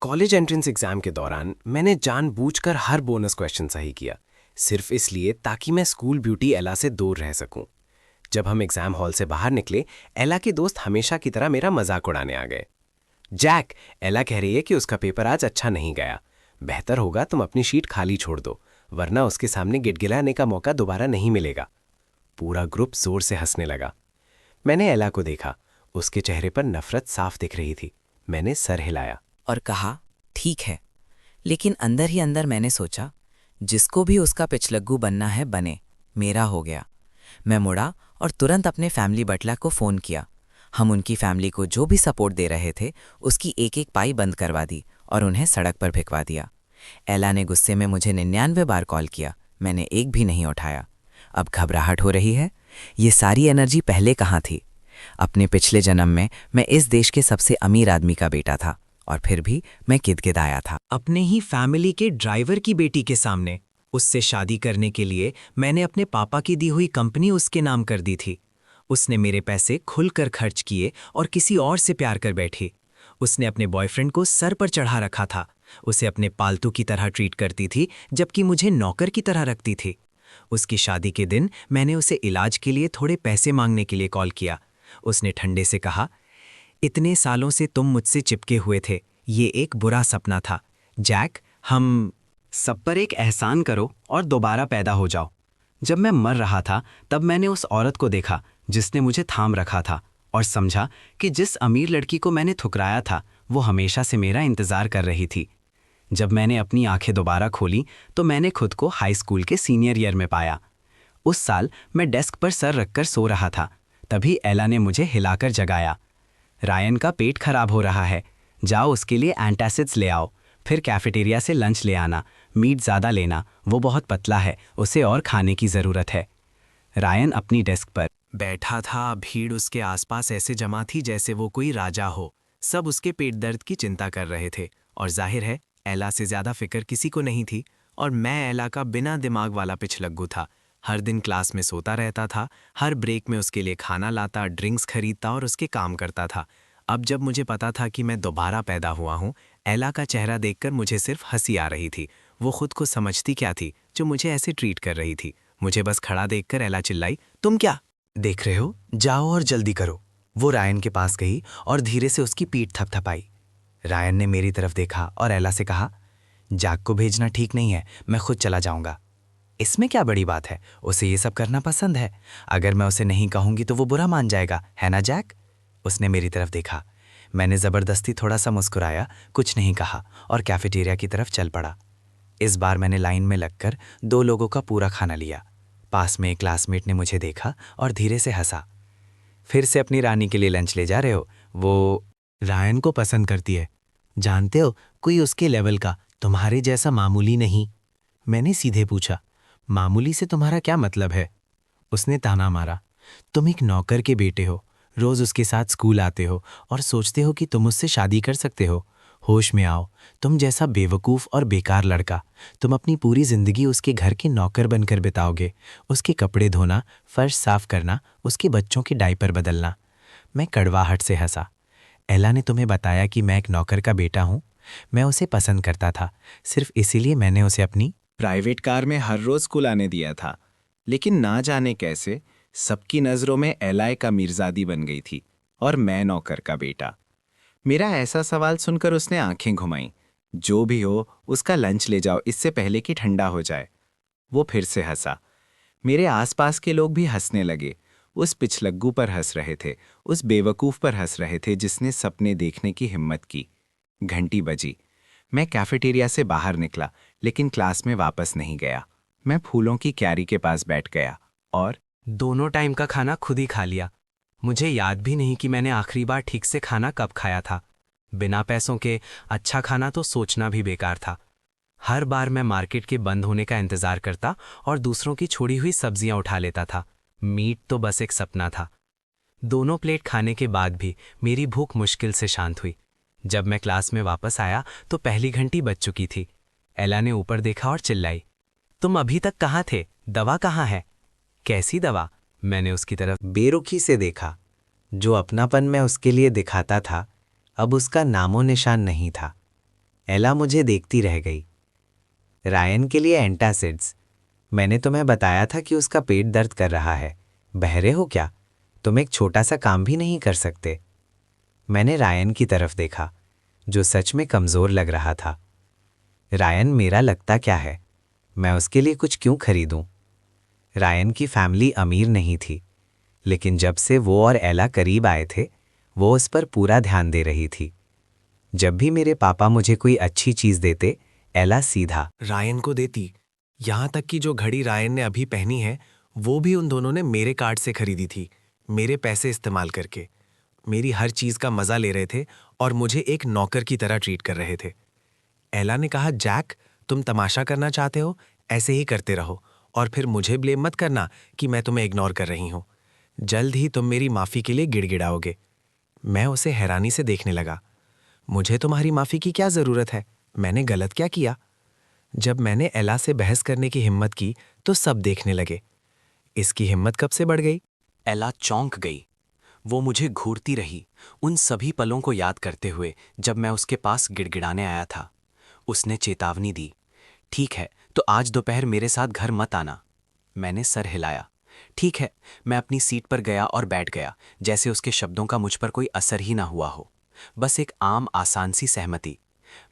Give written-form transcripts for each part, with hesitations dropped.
College entrance exam के दौरान मैंने जानबूझकर हर बोनस क्वेश्चन सही किया, सिर्फ इसलिए ताकि मैं स्कूल ब्यूटी एला से दूर रह सकूं। जब हम एग्जाम हॉल से बाहर निकले, एला के दोस्त हमेशा की तरह मेरा मजाक उड़ाने आ गए। जैक, एला कह रही है कि उसका पेपर आज अच्छा नहीं गया। बेहतर होगा तुम अपनी शीट खाली छोड़ दो, वरना उसके सामने गिड़गिड़ाने का मौका दोबारा नहीं मिलेगा। पूरा ग्रुप जोर से हंसने लगा। मैंने एला को देखा, उसके चेहरे पर नफरत साफ दिख रही थी। मैंने सर हिलाया और कहा, ठीक है। लेकिन अंदर ही अंदर मैंने सोचा, जिसको भी उसका पिछलग्गू बनना है बने, मेरा हो गया। मैं मुड़ा और तुरंत अपने फैमिली बटला को फ़ोन किया। हम उनकी फैमिली को जो भी सपोर्ट दे रहे थे उसकी एक एक पाई बंद करवा दी और उन्हें सड़क पर भिजवा दिया। एला ने गुस्से में मुझे 99 बार कॉल किया, मैंने एक भी नहीं उठाया। अब घबराहट हो रही है। ये सारी एनर्जी पहले कहाँ थी? अपने पिछले जन्म में मैं इस देश के सबसे अमीर आदमी का बेटा था और फिर भी मैं गिदगिदाया था। अपने ही फैमिली के ड्राइवर की बेटी के सामने उससे शादी करने के लिए मैंने अपने पापा की दी हुई कंपनी उसके नाम कर दी थी। उसने मेरे पैसे खुलकर खर्च किए और किसी और से प्यार कर बैठी। उसने अपने बॉयफ्रेंड को सर पर चढ़ा रखा था। उसे अपने पालतू की तरह ट्रीट करती थी, जबकि मुझे नौकर की तरह रखती थी। उसकी शादी के दिन मैंने उसे इलाज के लिए थोड़े पैसे मांगने के लिए कॉल किया। उसने ठंडे से कहा, इतने सालों से तुम मुझसे चिपके हुए थे, ये एक बुरा सपना था। जैक, हम सब पर एक एहसान करो और दोबारा पैदा हो जाओ। जब मैं मर रहा था तब मैंने उस औरत को देखा जिसने मुझे थाम रखा था और समझा कि जिस अमीर लड़की को मैंने ठुकराया था वो हमेशा से मेरा इंतज़ार कर रही थी। जब मैंने अपनी आंखें दोबारा खोली तो मैंने खुद को हाई स्कूल के सीनियर ईयर में पाया। उस साल मैं डेस्क पर सर रखकर सो रहा था, तभी एला ने मुझे हिलाकर जगाया। रायन का पेट खराब हो रहा है, जाओ उसके लिए एंटासिड्स ले आओ। फिर कैफेटेरिया से लंच ले आना, मीट ज़्यादा लेना, वो बहुत पतला है, उसे और खाने की ज़रूरत है। रायन अपनी डेस्क पर बैठा था। भीड़ उसके आसपास ऐसे जमा थी जैसे वो कोई राजा हो। सब उसके पेट दर्द की चिंता कर रहे थे और जाहिर है एला से ज़्यादा फिक्र किसी को नहीं थी। और मैं एला का बिना दिमाग वाला पिछलग्गू था। हर दिन क्लास में सोता रहता था, हर ब्रेक में उसके लिए खाना लाता, ड्रिंक्स खरीदता और उसके काम करता था। अब जब मुझे पता था कि मैं दोबारा पैदा हुआ हूँ, एला का चेहरा देखकर मुझे सिर्फ हंसी आ रही थी। वो खुद को समझती क्या थी जो मुझे ऐसे ट्रीट कर रही थी। मुझे बस खड़ा देखकर एला चिल्लाई, तुम क्या देख रहे हो? जाओ और जल्दी करो। वो रायन के पास गई और धीरे से उसकी पीठ थपथपाई। रायन ने मेरी तरफ देखा और एला से कहा, जैक को भेजना ठीक नहीं है, मैं खुद चला जाऊंगा। इसमें क्या बड़ी बात है, उसे ये सब करना पसंद है। अगर मैं उसे नहीं कहूंगी तो वो बुरा मान जाएगा, है ना जैक? उसने मेरी तरफ देखा। मैंने ज़बरदस्ती थोड़ा सा मुस्कुराया, कुछ नहीं कहा और कैफेटेरिया की तरफ चल पड़ा। इस बार मैंने लाइन में लगकर 2 लोगों का पूरा खाना लिया। पास में एक क्लासमेट ने मुझे देखा और धीरे से हंसा। फिर से अपनी रानी के लिए लंच ले जा रहे हो? वो रायन को पसंद करती है, जानते हो, कोई उसके लेवल का, तुम्हारे जैसा मामूली नहीं। मैंने सीधे पूछा, मामूली से तुम्हारा क्या मतलब है? उसने ताना मारा, तुम एक नौकर के बेटे हो, रोज उसके साथ स्कूल आते हो और सोचते हो कि तुम उससे शादी कर सकते हो। होश में आओ, तुम जैसा बेवकूफ़ और बेकार लड़का, तुम अपनी पूरी जिंदगी उसके घर के नौकर बनकर बिताओगे। उसके कपड़े धोना, फर्श साफ करना, उसके बच्चों के डायपर बदलना। मैं कड़वाहट से हंसा। एला ने तुम्हें बताया कि मैं एक नौकर का बेटा हूँ? मैं उसे पसंद करता था, सिर्फ इसीलिए मैंने उसे अपनी प्राइवेट कार में हर रोज स्कूल आने दिया था। लेकिन ना जाने कैसे सबकी नज़रों में एला एक मीरजादी बन गई थी और मैं नौकर का बेटा। मेरा ऐसा सवाल सुनकर उसने आंखें घुमाई। जो भी हो, उसका लंच ले जाओ इससे पहले कि ठंडा हो जाए। वो फिर से हंसा। मेरे आसपास के लोग भी हंसने लगे। उस पिछलग्गू पर हंस रहे थे, उस बेवकूफ़ पर हंस रहे थे जिसने सपने देखने की हिम्मत की। घंटी बजी। मैं कैफेटेरिया से बाहर निकला, लेकिन क्लास में वापस नहीं गया। मैं फूलों की क्यारी के पास बैठ गया और दोनों टाइम का खाना खुद ही खा लिया। मुझे याद भी नहीं कि मैंने आखिरी बार ठीक से खाना कब खाया था। बिना पैसों के अच्छा खाना तो सोचना भी बेकार था। हर बार मैं मार्केट के बंद होने का इंतजार करता और दूसरों की छोड़ी हुई सब्जियां उठा लेता था। मीट तो बस एक सपना था। दोनों प्लेट खाने के बाद भी मेरी भूख मुश्किल से शांत हुई। जब मैं क्लास में वापस आया तो पहली घंटी बज चुकी थी। एला ने ऊपर देखा और चिल्लाई, तुम अभी तक कहाँ थे? दवा कहाँ है? कैसी दवा? मैंने उसकी तरफ बेरुखी से देखा। जो अपनापन मैं उसके लिए दिखाता था, अब उसका नामो निशान नहीं था। एला मुझे देखती रह गई। रायन के लिए एंटासिड्स। मैंने तुम्हें बताया था कि उसका पेट दर्द कर रहा है। बहरे हो क्या? तुम एक छोटा सा काम भी नहीं कर सकते। मैंने रायन की तरफ देखा, जो सच में कमज़ोर लग रहा था। रायन मेरा लगता क्या है? मैं उसके लिए कुछ क्यों खरीदूं? रायन की फैमिली अमीर नहीं थी, लेकिन जब से वो और एला करीब आए थे, वो उस पर पूरा ध्यान दे रही थी। जब भी मेरे पापा मुझे कोई अच्छी चीज़ देते, एला सीधा रायन को देती। यहाँ तक कि जो घड़ी रायन ने अभी पहनी है, वो भी उन दोनों ने मेरे कार्ड से खरीदी थी, मेरे पैसे इस्तेमाल करके। मेरी हर चीज़ का मज़ा ले रहे थे और मुझे एक नौकर की तरह ट्रीट कर रहे थे। एला ने कहा, जैक, तुम तमाशा करना चाहते हो, ऐसे ही करते रहो और फिर मुझे ब्लेम मत करना कि मैं तुम्हें इग्नोर कर रही हूँ। जल्द ही तुम मेरी माफ़ी के लिए गिड़गिड़ाओगे। मैं उसे हैरानी से देखने लगा। मुझे तुम्हारी माफ़ी की क्या ज़रूरत है? मैंने गलत क्या किया? जब मैंने एला से बहस करने की हिम्मत की तो सब देखने लगे। इसकी हिम्मत कब से बढ़ गई? एला चौंक गई। वो मुझे घूरती रही, उन सभी पलों को याद करते हुए जब मैं उसके पास गिड़गिड़ाने आया था। उसने चेतावनी दी, ठीक है, तो आज दोपहर मेरे साथ घर मत आना। मैंने सर हिलाया। ठीक है, मैं अपनी सीट पर गया और बैठ गया, जैसे उसके शब्दों का मुझ पर कोई असर ही ना हुआ हो। बस एक आम आसान सी सहमति।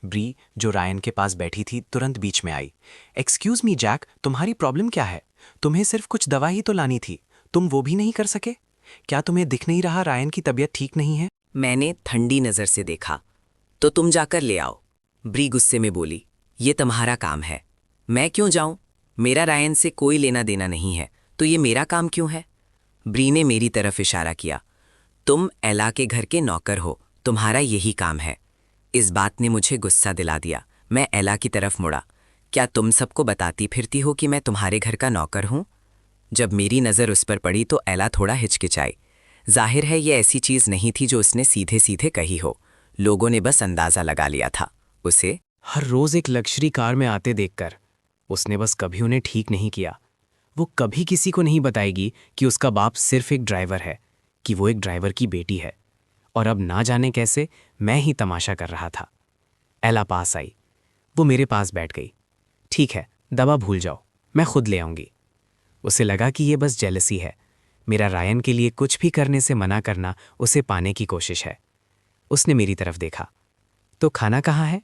ब्री, जो रायन के पास बैठी थी, तुरंत बीच में आई। एक्सक्यूज मी जैक, तुम्हारी प्रॉब्लम क्या है? तुम्हें सिर्फ कुछ दवा ही तो लानी थी, तुम वो भी नहीं कर सके? क्या तुम्हें दिख नहीं रहा रायन की तबीयत ठीक नहीं है? मैंने ठंडी नज़र से देखा। तो तुम जाकर ले आओ। ब्री गुस्से में बोली, ये तुम्हारा काम है। मैं क्यों जाऊं? मेरा रायन से कोई लेना देना नहीं है, तो ये मेरा काम क्यों है? ब्री ने मेरी तरफ इशारा किया। तुम एला के घर के नौकर हो, तुम्हारा यही काम है। इस बात ने मुझे गुस्सा दिला दिया। मैं एला की तरफ मुड़ा। क्या तुम सबको बताती फिरती हो कि मैं तुम्हारे घर का नौकर हूं? जब मेरी नज़र उस पर पड़ी तो एला थोड़ा हिचकिचाई। जाहिर है ये ऐसी चीज़ नहीं थी जो उसने सीधे सीधे कही हो। लोगों ने बस अंदाज़ा लगा लिया था। उसे हर रोज़ एक लग्जरी कार में आते देखकर उसने बस कभी उन्हें ठीक नहीं किया। वो कभी किसी को नहीं बताएगी कि उसका बाप सिर्फ एक ड्राइवर है, कि वो एक ड्राइवर की बेटी है। और अब ना जाने कैसे मैं ही तमाशा कर रहा था। एला पास आई। वो मेरे पास बैठ गई। ठीक है, दवा भूल जाओ, मैं खुद ले आऊंगी। उसे लगा कि ये बस जेलसी है। मेरा रायन के लिए कुछ भी करने से मना करना उसे पाने की कोशिश है। उसने मेरी तरफ देखा। तो खाना कहाँ है?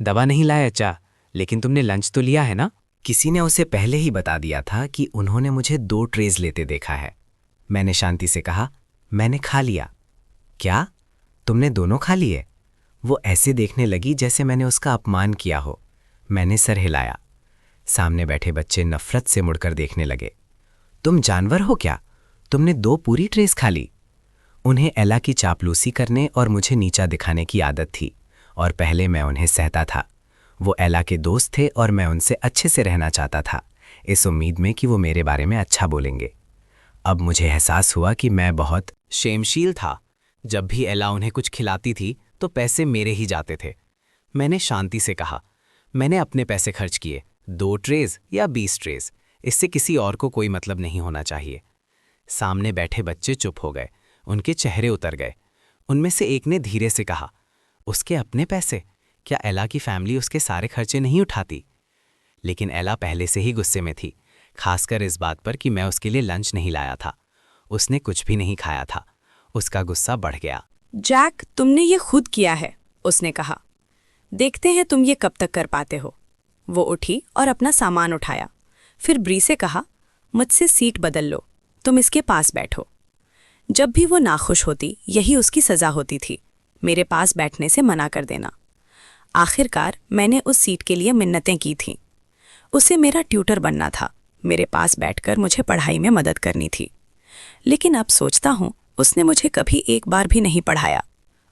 दवा नहीं लाया चा, लेकिन तुमने लंच तो लिया है ना? किसी ने उसे पहले ही बता दिया था कि उन्होंने मुझे 2 ट्रेज लेते देखा है। मैंने शांति से कहा, मैंने खा लिया। क्या? तुमने दोनों खा लिए? वो ऐसे देखने लगी जैसे मैंने उसका अपमान किया हो। मैंने सर हिलाया। सामने बैठे बच्चे नफरत से मुड़कर देखने लगे। तुम जानवर हो क्या? तुमने 2 पूरी ट्रेस खा ली। उन्हें एला की चापलूसी करने और मुझे नीचा दिखाने की आदत थी, और पहले मैं उन्हें सहता था। वो एला के दोस्त थे और मैं उनसे अच्छे से रहना चाहता था, इस उम्मीद में कि वो मेरे बारे में अच्छा बोलेंगे। अब मुझे एहसास हुआ कि मैं बहुत शेमशील था। जब भी एला उन्हें कुछ खिलाती थी तो पैसे मेरे ही जाते थे। मैंने शांति से कहा, मैंने अपने पैसे खर्च किए, 2 ट्रेज या 20 ट्रेज, इससे किसी और को कोई मतलब नहीं होना चाहिए। सामने बैठे बच्चे चुप हो गए, उनके चेहरे उतर गए। उनमें से एक ने धीरे से कहा, उसके अपने पैसे? क्या एला की फैमिली उसके सारे खर्चे नहीं उठाती? लेकिन एला पहले से ही गुस्से में थी, खासकर इस बात पर कि मैं उसके लिए लंच नहीं लाया था। उसने कुछ भी नहीं खाया था। उसका गुस्सा बढ़ गया। जैक, तुमने ये खुद किया है, उसने कहा। देखते हैं तुम ये कब तक कर पाते हो। वो उठी और अपना सामान उठाया। फिर ब्री से कहा, मुझसे सीट बदल लो, तुम इसके पास बैठो। जब भी वो नाखुश होती, यही उसकी सज़ा होती थी, मेरे पास बैठने से मना कर देना। आखिरकार मैंने उस सीट के लिए मिन्नतें की थीं। उसे मेरा ट्यूटर बनना था, मेरे पास बैठकर मुझे पढ़ाई में मदद करनी थी। लेकिन अब सोचता हूँ, उसने मुझे कभी एक बार भी नहीं पढ़ाया।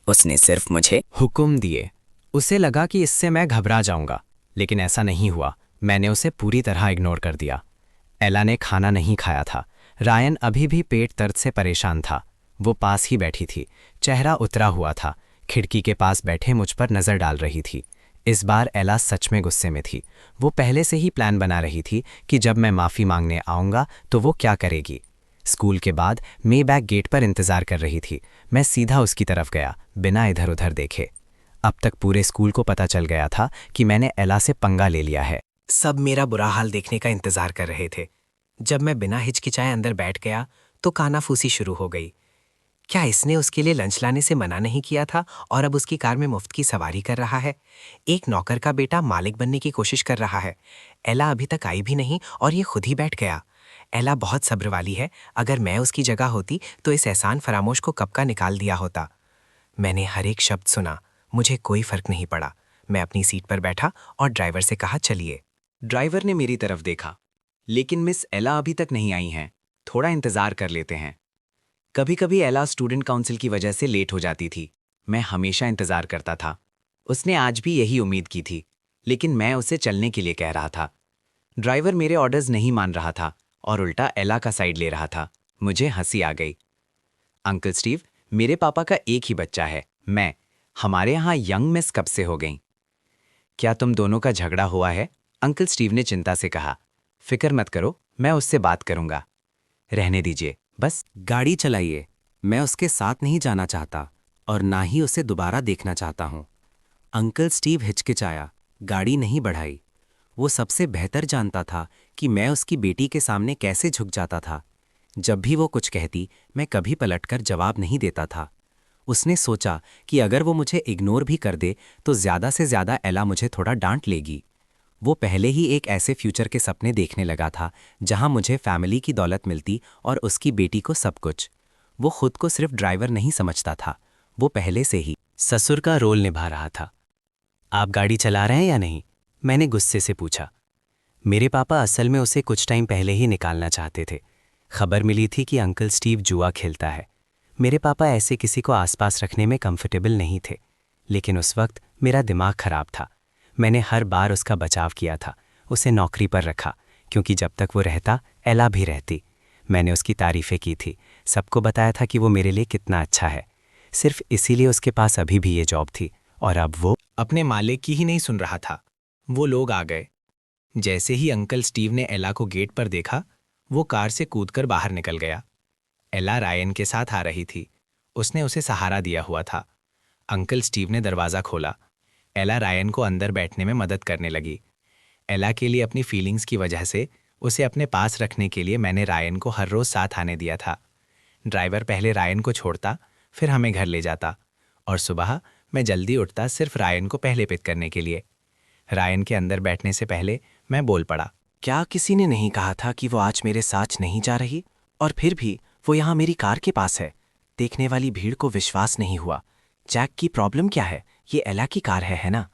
उसने सिर्फ मुझे हुक्म दिए। उसे लगा कि इससे मैं घबरा जाऊंगा, लेकिन ऐसा नहीं हुआ। मैंने उसे पूरी तरह इग्नोर कर दिया। एला ने खाना नहीं खाया था। रायन अभी भी पेट दर्द से परेशान था। वो पास ही बैठी थी, चेहरा उतरा हुआ था, खिड़की के पास बैठे मुझ पर नज़र डाल रही थी। इस बार एला सच में गुस्से में थी। वो पहले से ही प्लान बना रही थी कि जब मैं माफ़ी मांगने आऊँगा तो वो क्या करेगी। स्कूल के बाद मेबैक गेट पर इंतज़ार कर रही थी। मैं सीधा उसकी तरफ गया, बिना इधर उधर देखे। अब तक पूरे स्कूल को पता चल गया था कि मैंने एला से पंगा ले लिया है। सब मेरा बुरा हाल देखने का इंतजार कर रहे थे। जब मैं बिना हिचकिचाए अंदर बैठ गया तो कानाफूसी शुरू हो गई। क्या इसने उसके लिए लंच लाने से मना नहीं किया था और अब उसकी कार में मुफ्त की सवारी कर रहा है? एक नौकर का बेटा मालिक बनने की कोशिश कर रहा है। एला अभी तक आई भी नहीं और ये खुद ही बैठ गया। एला बहुत सब्र वाली है। अगर मैं उसकी जगह होती तो इस एहसान फरामोश को कब का निकाल दिया होता। मैंने हर एक शब्द सुना। मुझे कोई फर्क नहीं पड़ा। मैं अपनी सीट पर बैठा और ड्राइवर से कहा, चलिए। ड्राइवर ने मेरी तरफ देखा, लेकिन मिस एला अभी तक नहीं आई हैं। थोड़ा इंतजार कर लेते हैं। कभी कभी एला स्टूडेंट काउंसिल की वजह से लेट हो जाती थी। मैं हमेशा इंतजार करता था। उसने आज भी यही उम्मीद की थी, लेकिन मैं उसे चलने के लिए कह रहा था। ड्राइवर मेरे ऑर्डर्स नहीं मान रहा था और उल्टा एला का साइड ले रहा था। मुझे हंसी आ गई। अंकल स्टीव, मेरे पापा का एक ही बच्चा है, मैं। हमारे यहाँ यंग मिस कब से हो गई? क्या तुम दोनों का झगड़ा हुआ है? अंकल स्टीव ने चिंता से कहा। फिक्र मत करो, मैं उससे बात करूंगा। रहने दीजिए, बस गाड़ी चलाइए। मैं उसके साथ नहीं जाना चाहता और ना ही उसे दोबारा देखना चाहता हूं। अंकल स्टीव हिचकिचाया, गाड़ी नहीं बढ़ाई। वो सबसे बेहतर जानता था कि मैं उसकी बेटी के सामने कैसे झुक जाता था। जब भी वो कुछ कहती, मैं कभी पलटकर जवाब नहीं देता था। उसने सोचा कि अगर वो मुझे इग्नोर भी कर दे तो ज़्यादा से ज़्यादा एला मुझे थोड़ा डांट लेगी। वो पहले ही एक ऐसे फ्यूचर के सपने देखने लगा था जहां मुझे फैमिली की दौलत मिलती और उसकी बेटी को सब कुछ। वो खुद को सिर्फ ड्राइवर नहीं समझता था, वो पहले से ही ससुर का रोल निभा रहा था। आप गाड़ी चला रहे हैं या नहीं? मैंने गुस्से से पूछा। मेरे पापा असल में उसे कुछ टाइम पहले ही निकालना चाहते थे। खबर मिली थी कि अंकल स्टीव जुआ खेलता है। मेरे पापा ऐसे किसी को आसपास रखने में कंफर्टेबल नहीं थे, लेकिन उस वक्त मेरा दिमाग खराब था। मैंने हर बार उसका बचाव किया था, उसे नौकरी पर रखा, क्योंकि जब तक वो रहता एला भी रहती। मैंने उसकी तारीफ़ें की थी, सबको बताया था कि वो मेरे लिए कितना अच्छा है। सिर्फ इसीलिए उसके पास अभी भी ये जॉब थी और अब वो अपने मालिक की ही नहीं सुन रहा था। वो लोग आ गए। जैसे ही अंकल स्टीव ने एला को गेट पर देखा, वो कार से कूदकर बाहर निकल गया। एला रायन के साथ आ रही थी। उसने उसे सहारा दिया हुआ था। अंकल स्टीव ने दरवाज़ा खोला। एला रायन को अंदर बैठने में मदद करने लगी। एला के लिए अपनी फीलिंग्स की वजह से उसे अपने पास रखने के लिए मैंने रायन को हर रोज़ साथ आने दिया था। ड्राइवर पहले रायन को छोड़ता, फिर हमें घर ले जाता और सुबह मैं जल्दी उठता सिर्फ रायन को पहले पिक करने के लिए। रायन के अंदर बैठने से पहले मैं बोल पड़ा, क्या किसी ने नहीं कहा था कि वो आज मेरे साथ नहीं जा रही? और फिर भी वो यहाँ मेरी कार के पास है। देखने वाली भीड़ को विश्वास नहीं हुआ। जैक की प्रॉब्लम क्या है? ये एला की कार है ना?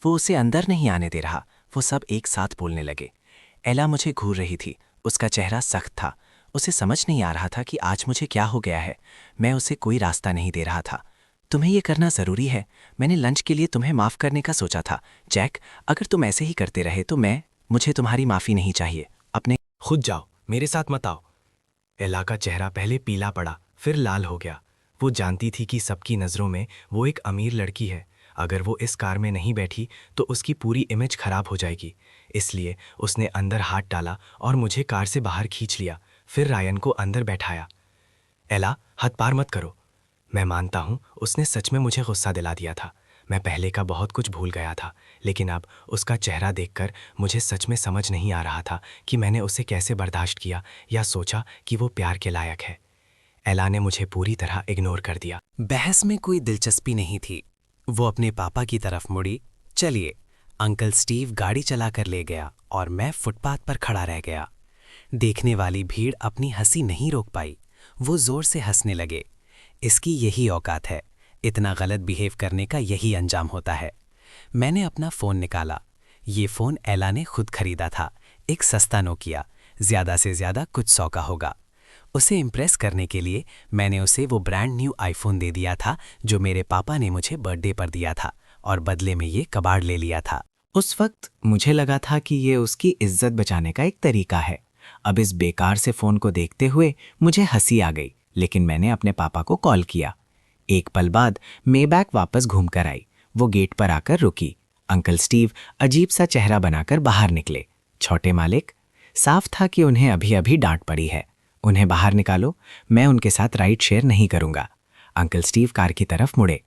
वो उसे अंदर नहीं आने दे रहा। वो सब एक साथ बोलने लगे। एला मुझे घूर रही थी। उसका चेहरा सख्त था। उसे समझ नहीं आ रहा था कि आज मुझे क्या हो गया है। मैं उसे कोई रास्ता नहीं दे रहा था। तुम्हें ये करना ज़रूरी है। मैंने लंच के लिए तुम्हें माफ़ करने का सोचा था। जैक, अगर तुम ऐसे ही करते रहे तो मुझे तुम्हारी माफ़ी नहीं चाहिए। अपने खुद जाओ, मेरे साथ मत आओ। एला का चेहरा पहले पीला पड़ा, फिर लाल हो गया। वो जानती थी कि सबकी नज़रों में वो एक अमीर लड़की है। अगर वो इस कार में नहीं बैठी तो उसकी पूरी इमेज खराब हो जाएगी। इसलिए उसने अंदर हाथ डाला और मुझे कार से बाहर खींच लिया। फिर रायन को अंदर बैठाया। एला, हाथ पार मत करो। मैं मानता हूँ उसने सच में मुझे गुस्सा दिला दिया था। मैं पहले का बहुत कुछ भूल गया था, लेकिन अब उसका चेहरा देखकर मुझे सच में समझ नहीं आ रहा था कि मैंने उसे कैसे बर्दाश्त किया या सोचा कि वो प्यार के लायक है। एला ने मुझे पूरी तरह इग्नोर कर दिया। बहस में कोई दिलचस्पी नहीं थी। वो अपने पापा की तरफ मुड़ी। चलिए। अंकल स्टीव गाड़ी चलाकर ले गया और मैं फुटपाथ पर खड़ा रह गया। देखने वाली भीड़ अपनी हंसी नहीं रोक पाई। वो जोर से हंसने लगे। इसकी यही औकात है। इतना गलत बिहेव करने का यही अंजाम होता है। मैंने अपना फ़ोन निकाला। ये फ़ोन एला ने खुद खरीदा था। एक सस्ता नोकिया, ज़्यादा से ज़्यादा कुछ 100 का होगा। उसे इम्प्रेस करने के लिए मैंने उसे वो ब्रांड न्यू आईफोन दे दिया था जो मेरे पापा ने मुझे बर्थडे पर दिया था और बदले में ये कबाड़ ले लिया था। उस वक्त मुझे लगा था कि ये उसकी इज्जत बचाने का एक तरीका है। अब इस बेकार से फ़ोन को देखते हुए मुझे हंसी आ गई, लेकिन मैंने अपने पापा को कॉल किया। एक पल बाद मेबैक वापस घूमकर आई। वो गेट पर आकर रुकी। अंकल स्टीव अजीब सा चेहरा बनाकर बाहर निकले। छोटे मालिक, साफ था कि उन्हें अभी अभी डांट पड़ी है। उन्हें बाहर निकालो, मैं उनके साथ राइड शेयर नहीं करूंगा। अंकल स्टीव कार की तरफ मुड़े।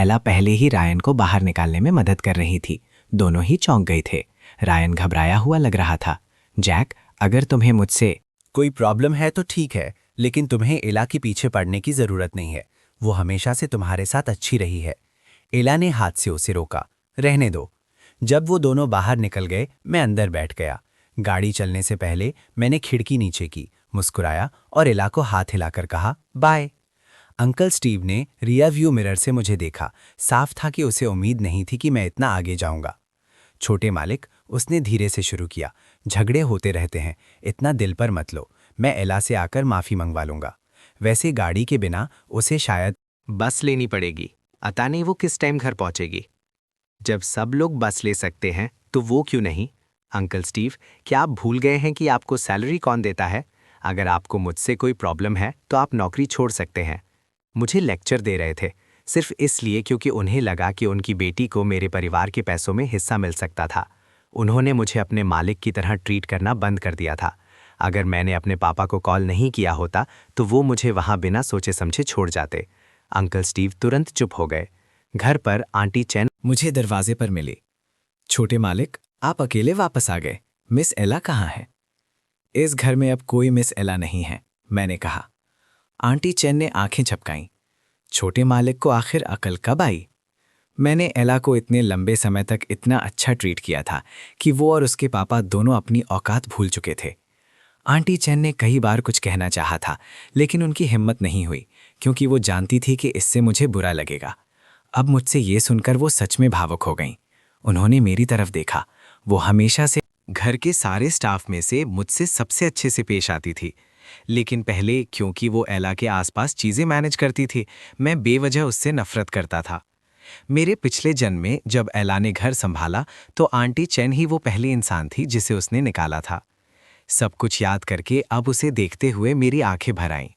एला पहले ही रायन को बाहर निकालने में मदद कर रही थी। दोनों ही चौंक गए थे। रायन घबराया हुआ लग रहा था। जैक, अगर तुम्हें मुझसे कोई प्रॉब्लम है तो ठीक है, लेकिन तुम्हें एला के पीछे पड़ने की जरूरत नहीं है। वो हमेशा से तुम्हारे साथ अच्छी रही है। एला ने हाथ से उसे रोका। रहने दो। जब वो दोनों बाहर निकल गए, मैं अंदर बैठ गया। गाड़ी चलने से पहले मैंने खिड़की नीचे की, मुस्कुराया और एला को हाथ हिलाकर कहा, बाय। अंकल स्टीव ने रियर व्यू मिरर से मुझे देखा। साफ था कि उसे उम्मीद नहीं थी कि मैं इतना आगे जाऊंगा। छोटे मालिक, उसने धीरे से शुरू किया, झगड़े होते रहते हैं, इतना दिल पर मत लो। मैं एला से आकर माफ़ी मंगवा लूंगा। वैसे गाड़ी के बिना उसे शायद बस लेनी पड़ेगी। पता नहीं वो किस टाइम घर पहुंचेगी। जब सब लोग बस ले सकते हैं तो वो क्यों नहीं? अंकल स्टीव, क्या आप भूल गए हैं कि आपको सैलरी कौन देता है? अगर आपको मुझसे कोई प्रॉब्लम है तो आप नौकरी छोड़ सकते हैं। मुझे लेक्चर दे रहे थे, सिर्फ इसलिए क्योंकि उन्हें लगा कि उनकी बेटी को मेरे परिवार के पैसों में हिस्सा मिल सकता था। उन्होंने मुझे अपने मालिक की तरह ट्रीट करना बंद कर दिया था। अगर मैंने अपने पापा को कॉल नहीं किया होता तो वो मुझे वहाँ बिना सोचे समझे छोड़ जाते। अंकल स्टीव तुरंत चुप हो गए। घर पर आंटी चैन मुझे दरवाजे पर मिली। छोटे मालिक, आप अकेले वापस आ गए। मिस एला कहाँ है? इस घर में अब कोई मिस एला नहीं है, मैंने कहा। आंटी चैन ने आंखें झपकाईं। छोटे मालिक को आखिर अकल कब आई? मैंने एला को इतने लंबे समय तक इतना अच्छा ट्रीट किया था कि वो और उसके पापा दोनों अपनी औकात भूल चुके थे। आंटी चैन ने कई बार कुछ कहना चाहा था, लेकिन उनकी हिम्मत नहीं हुई, क्योंकि वो जानती थी कि इससे मुझे बुरा लगेगा। अब मुझसे ये सुनकर वो सच में भावुक हो गईं। उन्होंने मेरी तरफ देखा। वो हमेशा से घर के सारे स्टाफ में से मुझसे सबसे अच्छे से पेश आती थी, लेकिन पहले क्योंकि वो एला के आसपास चीज़ें मैनेज करती थी, मैं बेवजह उससे नफरत करता था। मेरे पिछले जन्म में जब एला ने घर संभाला तो आंटी चैन ही वो पहली इंसान थी जिसे उसने निकाला था। सब कुछ याद करके अब उसे देखते हुए मेरी आंखें भर आईं।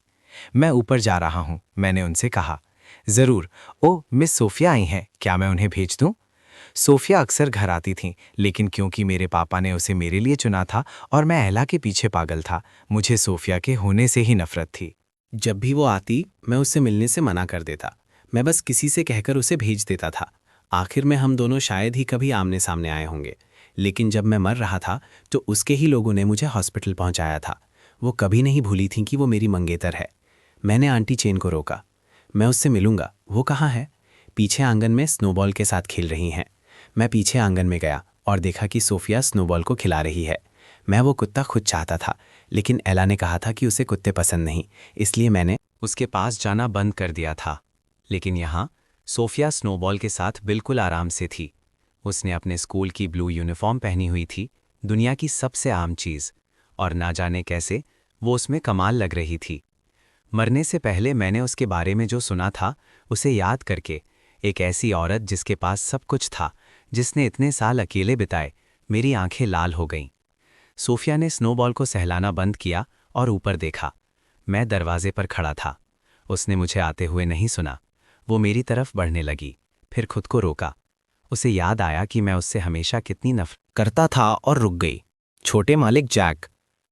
मैं ऊपर जा रहा हूँ, मैंने उनसे कहा। ज़रूर। ओ, मिस सोफिया आई हैं, क्या मैं उन्हें भेज दूँ? सोफिया अक्सर घर आती थीं, लेकिन क्योंकि मेरे पापा ने उसे मेरे लिए चुना था और मैं एला के पीछे पागल था, मुझे सोफिया के होने से ही नफरत थी। जब भी वो आती, मैं उससे मिलने से मना कर देता। मैं बस किसी से कहकर उसे भेज देता था। आखिर में हम दोनों शायद ही कभी आमने सामने आए होंगे। लेकिन जब मैं मर रहा था तो उसके ही लोगों ने मुझे हॉस्पिटल पहुंचाया था। वो कभी नहीं भूली थी कि वो मेरी मंगेतर है। मैंने आंटी चेन को रोका। मैं उससे मिलूंगा। वो कहाँ है? पीछे आंगन में स्नोबॉल के साथ खेल रही हैं। मैं पीछे आंगन में गया और देखा कि सोफिया स्नोबॉल को खिला रही है। मैं वो कुत्ता खुद चाहता था, लेकिन एला ने कहा था कि उसे कुत्ते पसंद नहीं, इसलिए मैंने उसके पास जाना बंद कर दिया था। लेकिन यहाँ सोफिया स्नोबॉल के साथ बिल्कुल आराम से थी। उसने अपने स्कूल की ब्लू यूनिफॉर्म पहनी हुई थी, दुनिया की सबसे आम चीज़, और ना जाने कैसे वो उसमें कमाल लग रही थी। मरने से पहले मैंने उसके बारे में जो सुना था उसे याद करके, एक ऐसी औरत जिसके पास सब कुछ था, जिसने इतने साल अकेले बिताए, मेरी आंखें लाल हो गईं। सोफिया ने स्नोबॉल को सहलाना बंद किया और ऊपर देखा। मैं दरवाजे पर खड़ा था। उसने मुझे आते हुए नहीं सुना। वो मेरी तरफ बढ़ने लगी, फिर खुद को रोका। उसे याद आया कि मैं उससे हमेशा कितनी नफरत करता था और रुक गई। छोटे मालिक जैक।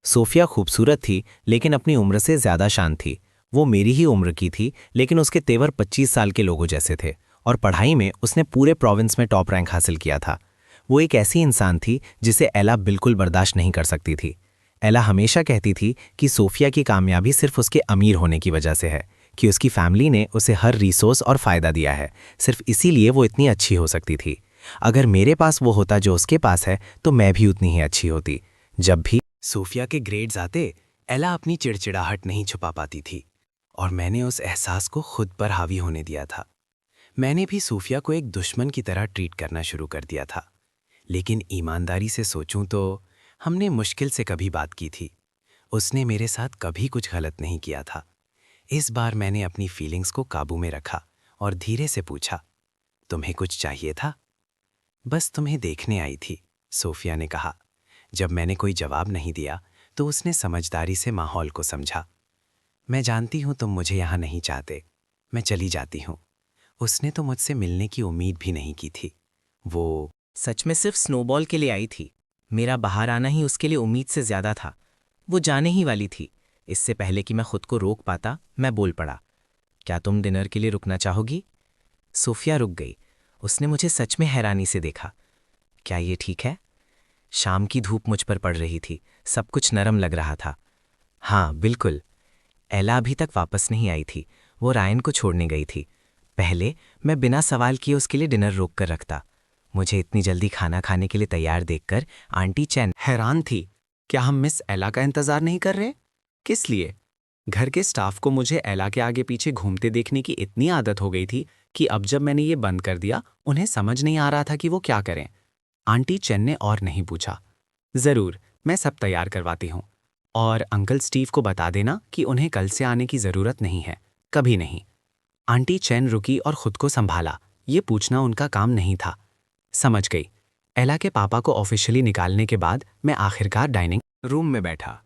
सोफिया खूबसूरत थी, लेकिन अपनी उम्र से ज़्यादा शान थी। वो मेरी ही उम्र की थी, लेकिन उसके तेवर 25 साल के लोगों जैसे थे, और पढ़ाई में उसने पूरे प्रोविंस में टॉप रैंक हासिल किया था। वो एक ऐसी इंसान थी जिसे एला बिल्कुल बर्दाश्त नहीं कर सकती थी। एला हमेशा कहती थी कि सोफिया की कामयाबी सिर्फ उसके अमीर होने की वजह से है, कि उसकी फैमिली ने उसे हर रिसोर्स और फ़ायदा दिया है, सिर्फ इसीलिए वो इतनी अच्छी हो सकती थी। अगर मेरे पास वो होता जो उसके पास है तो मैं भी उतनी ही अच्छी होती। जब भी सोफिया के ग्रेड्स आते, एला अपनी चिड़चिड़ाहट नहीं छुपा पाती थी, और मैंने उस एहसास को खुद पर हावी होने दिया था। मैंने भी सोफिया को एक दुश्मन की तरह ट्रीट करना शुरू कर दिया था। लेकिन ईमानदारी से सोचूं तो हमने मुश्किल से कभी बात की थी। उसने मेरे साथ कभी कुछ गलत नहीं किया था। इस बार मैंने अपनी फीलिंग्स को काबू में रखा और धीरे से पूछा, तुम्हें कुछ चाहिए था? बस तुम्हें देखने आई थी, सोफिया ने कहा। जब मैंने कोई जवाब नहीं दिया तो उसने समझदारी से माहौल को समझा। मैं जानती हूँ तुम मुझे यहाँ नहीं चाहते, मैं चली जाती हूँ। उसने तो मुझसे मिलने की उम्मीद भी नहीं की थी। वो सच में सिर्फ स्नोबॉल के लिए आई थी। मेरा बाहर आना ही उसके लिए उम्मीद से ज़्यादा था। वो जाने ही वाली थी। इससे पहले कि मैं खुद को रोक पाता, मैं बोल पड़ा, क्या तुम डिनर के लिए रुकना चाहोगी? सोफिया रुक गई। उसने मुझे सच में हैरानी से देखा। क्या ये ठीक है? शाम की धूप मुझ पर पड़ रही थी, सब कुछ नरम लग रहा था। हाँ बिल्कुल। एला अभी तक वापस नहीं आई थी, वो रायन को छोड़ने गई थी। पहले मैं बिना सवाल किए उसके लिए डिनर रोक कर रखता। मुझे इतनी जल्दी खाना खाने के लिए तैयार देखकर आंटी चैन हैरान थी। क्या हम मिस एला का इंतजार नहीं कर रहे? किस लिए? घर के स्टाफ को मुझे एला के आगे पीछे घूमते देखने की इतनी आदत हो गई थी कि अब जब मैंने ये बंद कर दिया, उन्हें समझ नहीं आ रहा था कि वो क्या करें। आंटी चेन ने और नहीं पूछा। जरूर, मैं सब तैयार करवाती हूँ। और अंकल स्टीव को बता देना कि उन्हें कल से आने की जरूरत नहीं है, कभी नहीं। आंटी चेन रुकी और खुद को संभाला। ये पूछना उनका काम नहीं था। समझ गई। एला के पापा को ऑफिशियली निकालने के बाद मैं आखिरकार डाइनिंग रूम में बैठा।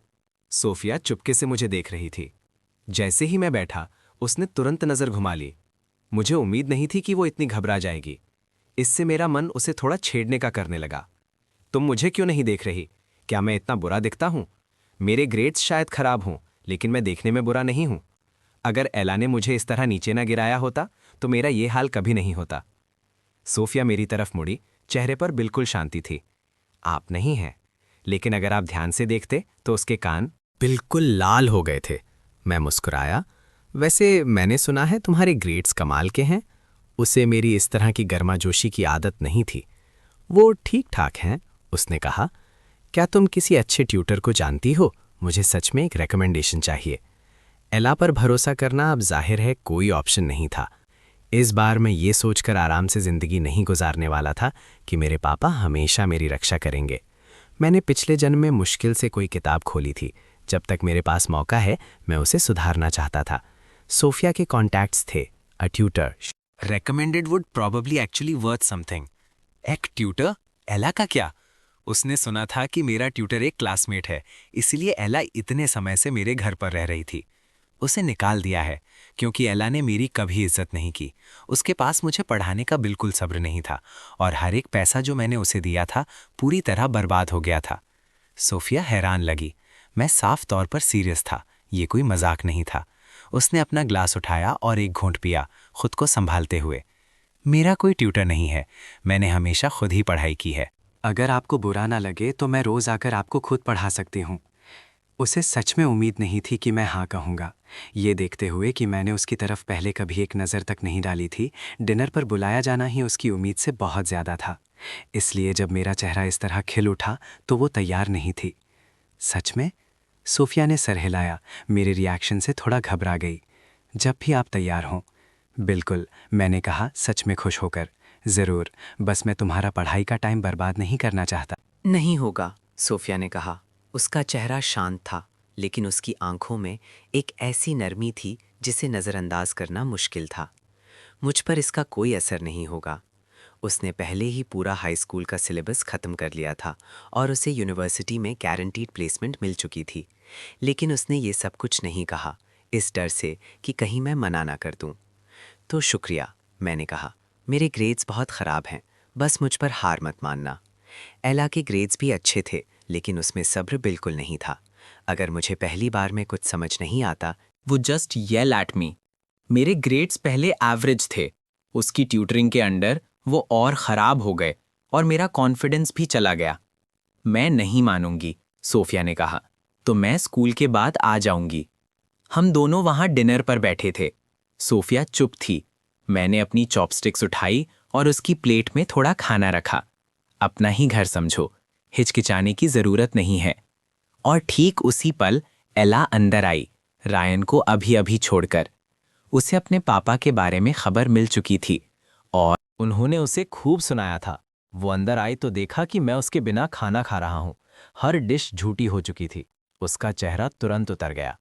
सोफिया चुपके से मुझे देख रही थी। जैसे ही मैं बैठा, उसने तुरंत नजर घुमा ली। मुझे उम्मीद नहीं थी कि वो इतनी घबरा जाएगी। इससे मेरा मन उसे थोड़ा छेड़ने का करने लगा। तुम मुझे क्यों नहीं देख रही? क्या मैं इतना बुरा दिखता हूं? मेरे ग्रेड्स शायद खराब हों, लेकिन मैं देखने में बुरा नहीं हूं। अगर एला ने मुझे इस तरह नीचे ना गिराया होता तो मेरा ये हाल कभी नहीं होता। सोफिया मेरी तरफ मुड़ी, चेहरे पर बिल्कुल शांति थी। आप नहीं हैं, लेकिन अगर आप ध्यान से देखते तो उसके कान बिल्कुल लाल हो गए थे। मैं मुस्कुराया। वैसे मैंने सुना है तुम्हारे ग्रेड्स कमाल के हैं। उसे मेरी इस तरह की गर्माजोशी की आदत नहीं थी। वो ठीक ठाक हैं, उसने कहा। क्या तुम किसी अच्छे ट्यूटर को जानती हो? मुझे सच में एक रिकमेंडेशन चाहिए। एला पर भरोसा करना अब जाहिर है कोई ऑप्शन नहीं था। इस बार मैं ये सोचकर आराम से जिंदगी नहीं गुजारने वाला था कि मेरे पापा हमेशा मेरी रक्षा करेंगे। मैंने पिछले जन्म में मुश्किल से कोई किताब खोली थी। जब तक मेरे पास मौका है, मैं उसे सुधारना चाहता था। सोफिया के कॉन्टैक्ट्स थे। A tutor recommended would probably actually worth something. एक ट्यूटर? एला का क्या? उसने सुना था कि मेरा ट्यूटर एक क्लासमेट है, इसलिए एला इतने समय से मेरे घर पर रह रही थी। उसे निकाल दिया है, क्योंकि एला ने मेरी कभी इज्जत नहीं की। उसके पास मुझे पढ़ाने का बिल्कुल सब्र नहीं था, और हर एक पैसा जो मैंने उसे दिया था पूरी तरह बर्बाद हो गया था। सोफिया हैरान लगी। मैं साफ तौर पर सीरियस था, ये कोई मजाक नहीं था। उसने अपना ग्लास उठाया और एक घूंट पिया, खुद को संभालते हुए। मेरा कोई ट्यूटर नहीं है, मैंने हमेशा खुद ही पढ़ाई की है। अगर आपको बुरा ना लगे तो मैं रोज आकर आपको खुद पढ़ा सकती हूँ। उसे सच में उम्मीद नहीं थी कि मैं हाँ कहूँगा। ये देखते हुए कि मैंने उसकी तरफ पहले कभी एक नज़र तक नहीं डाली थी, डिनर पर बुलाया जाना ही उसकी उम्मीद से बहुत ज़्यादा था। इसलिए जब मेरा चेहरा इस तरह खिल उठा तो वो तैयार नहीं थी। सच में? सोफिया ने सर हिलाया। मेरे रिएक्शन से थोड़ा घबरा गई। जब भी आप तैयार हों। बिल्कुल, मैंने कहा, सच में खुश होकर। ज़रूर, बस मैं तुम्हारा पढ़ाई का टाइम बर्बाद नहीं करना चाहता। नहीं होगा, सोफिया ने कहा। उसका चेहरा शांत था, लेकिन उसकी आंखों में एक ऐसी नरमी थी जिसे नज़रअंदाज करना मुश्किल था। मुझ पर इसका कोई असर नहीं होगा। उसने पहले ही पूरा हाई स्कूल का सिलेबस ख़त्म कर लिया था और उसे यूनिवर्सिटी में गारंटीड प्लेसमेंट मिल चुकी थी। लेकिन उसने ये सब कुछ नहीं कहा, इस डर से कि कहीं मैं मना ना कर दूं। तो शुक्रिया, मैंने कहा। मेरे ग्रेड्स बहुत ख़राब हैं, बस मुझ पर हार मत मानना। एला के ग्रेड्स भी अच्छे थे, लेकिन उसमें सब्र बिल्कुल नहीं था। अगर मुझे पहली बार में कुछ समझ नहीं आता, वो जस्ट येल एट मी। मेरे ग्रेड्स पहले एवरेज थे, उसकी ट्यूटरिंग के अंडर वो और ख़राब हो गए और मेरा कॉन्फिडेंस भी चला गया। मैं नहीं मानूंगी, सोफिया ने कहा, तो मैं स्कूल के बाद आ जाऊंगी। हम दोनों वहां डिनर पर बैठे थे। सोफिया चुप थी। मैंने अपनी चॉपस्टिक्स उठाई और उसकी प्लेट में थोड़ा खाना रखा। अपना ही घर समझो, हिचकिचाने की ज़रूरत नहीं है। और ठीक उसी पल एला अंदर आई, रायन को अभी अभी छोड़कर। उसे अपने पापा के बारे में खबर मिल चुकी थी और उन्होंने उसे खूब सुनाया था। वो अंदर आई तो देखा कि मैं उसके बिना खाना खा रहा हूं। हर डिश झूठी हो चुकी थी। उसका चेहरा तुरंत उतर गया।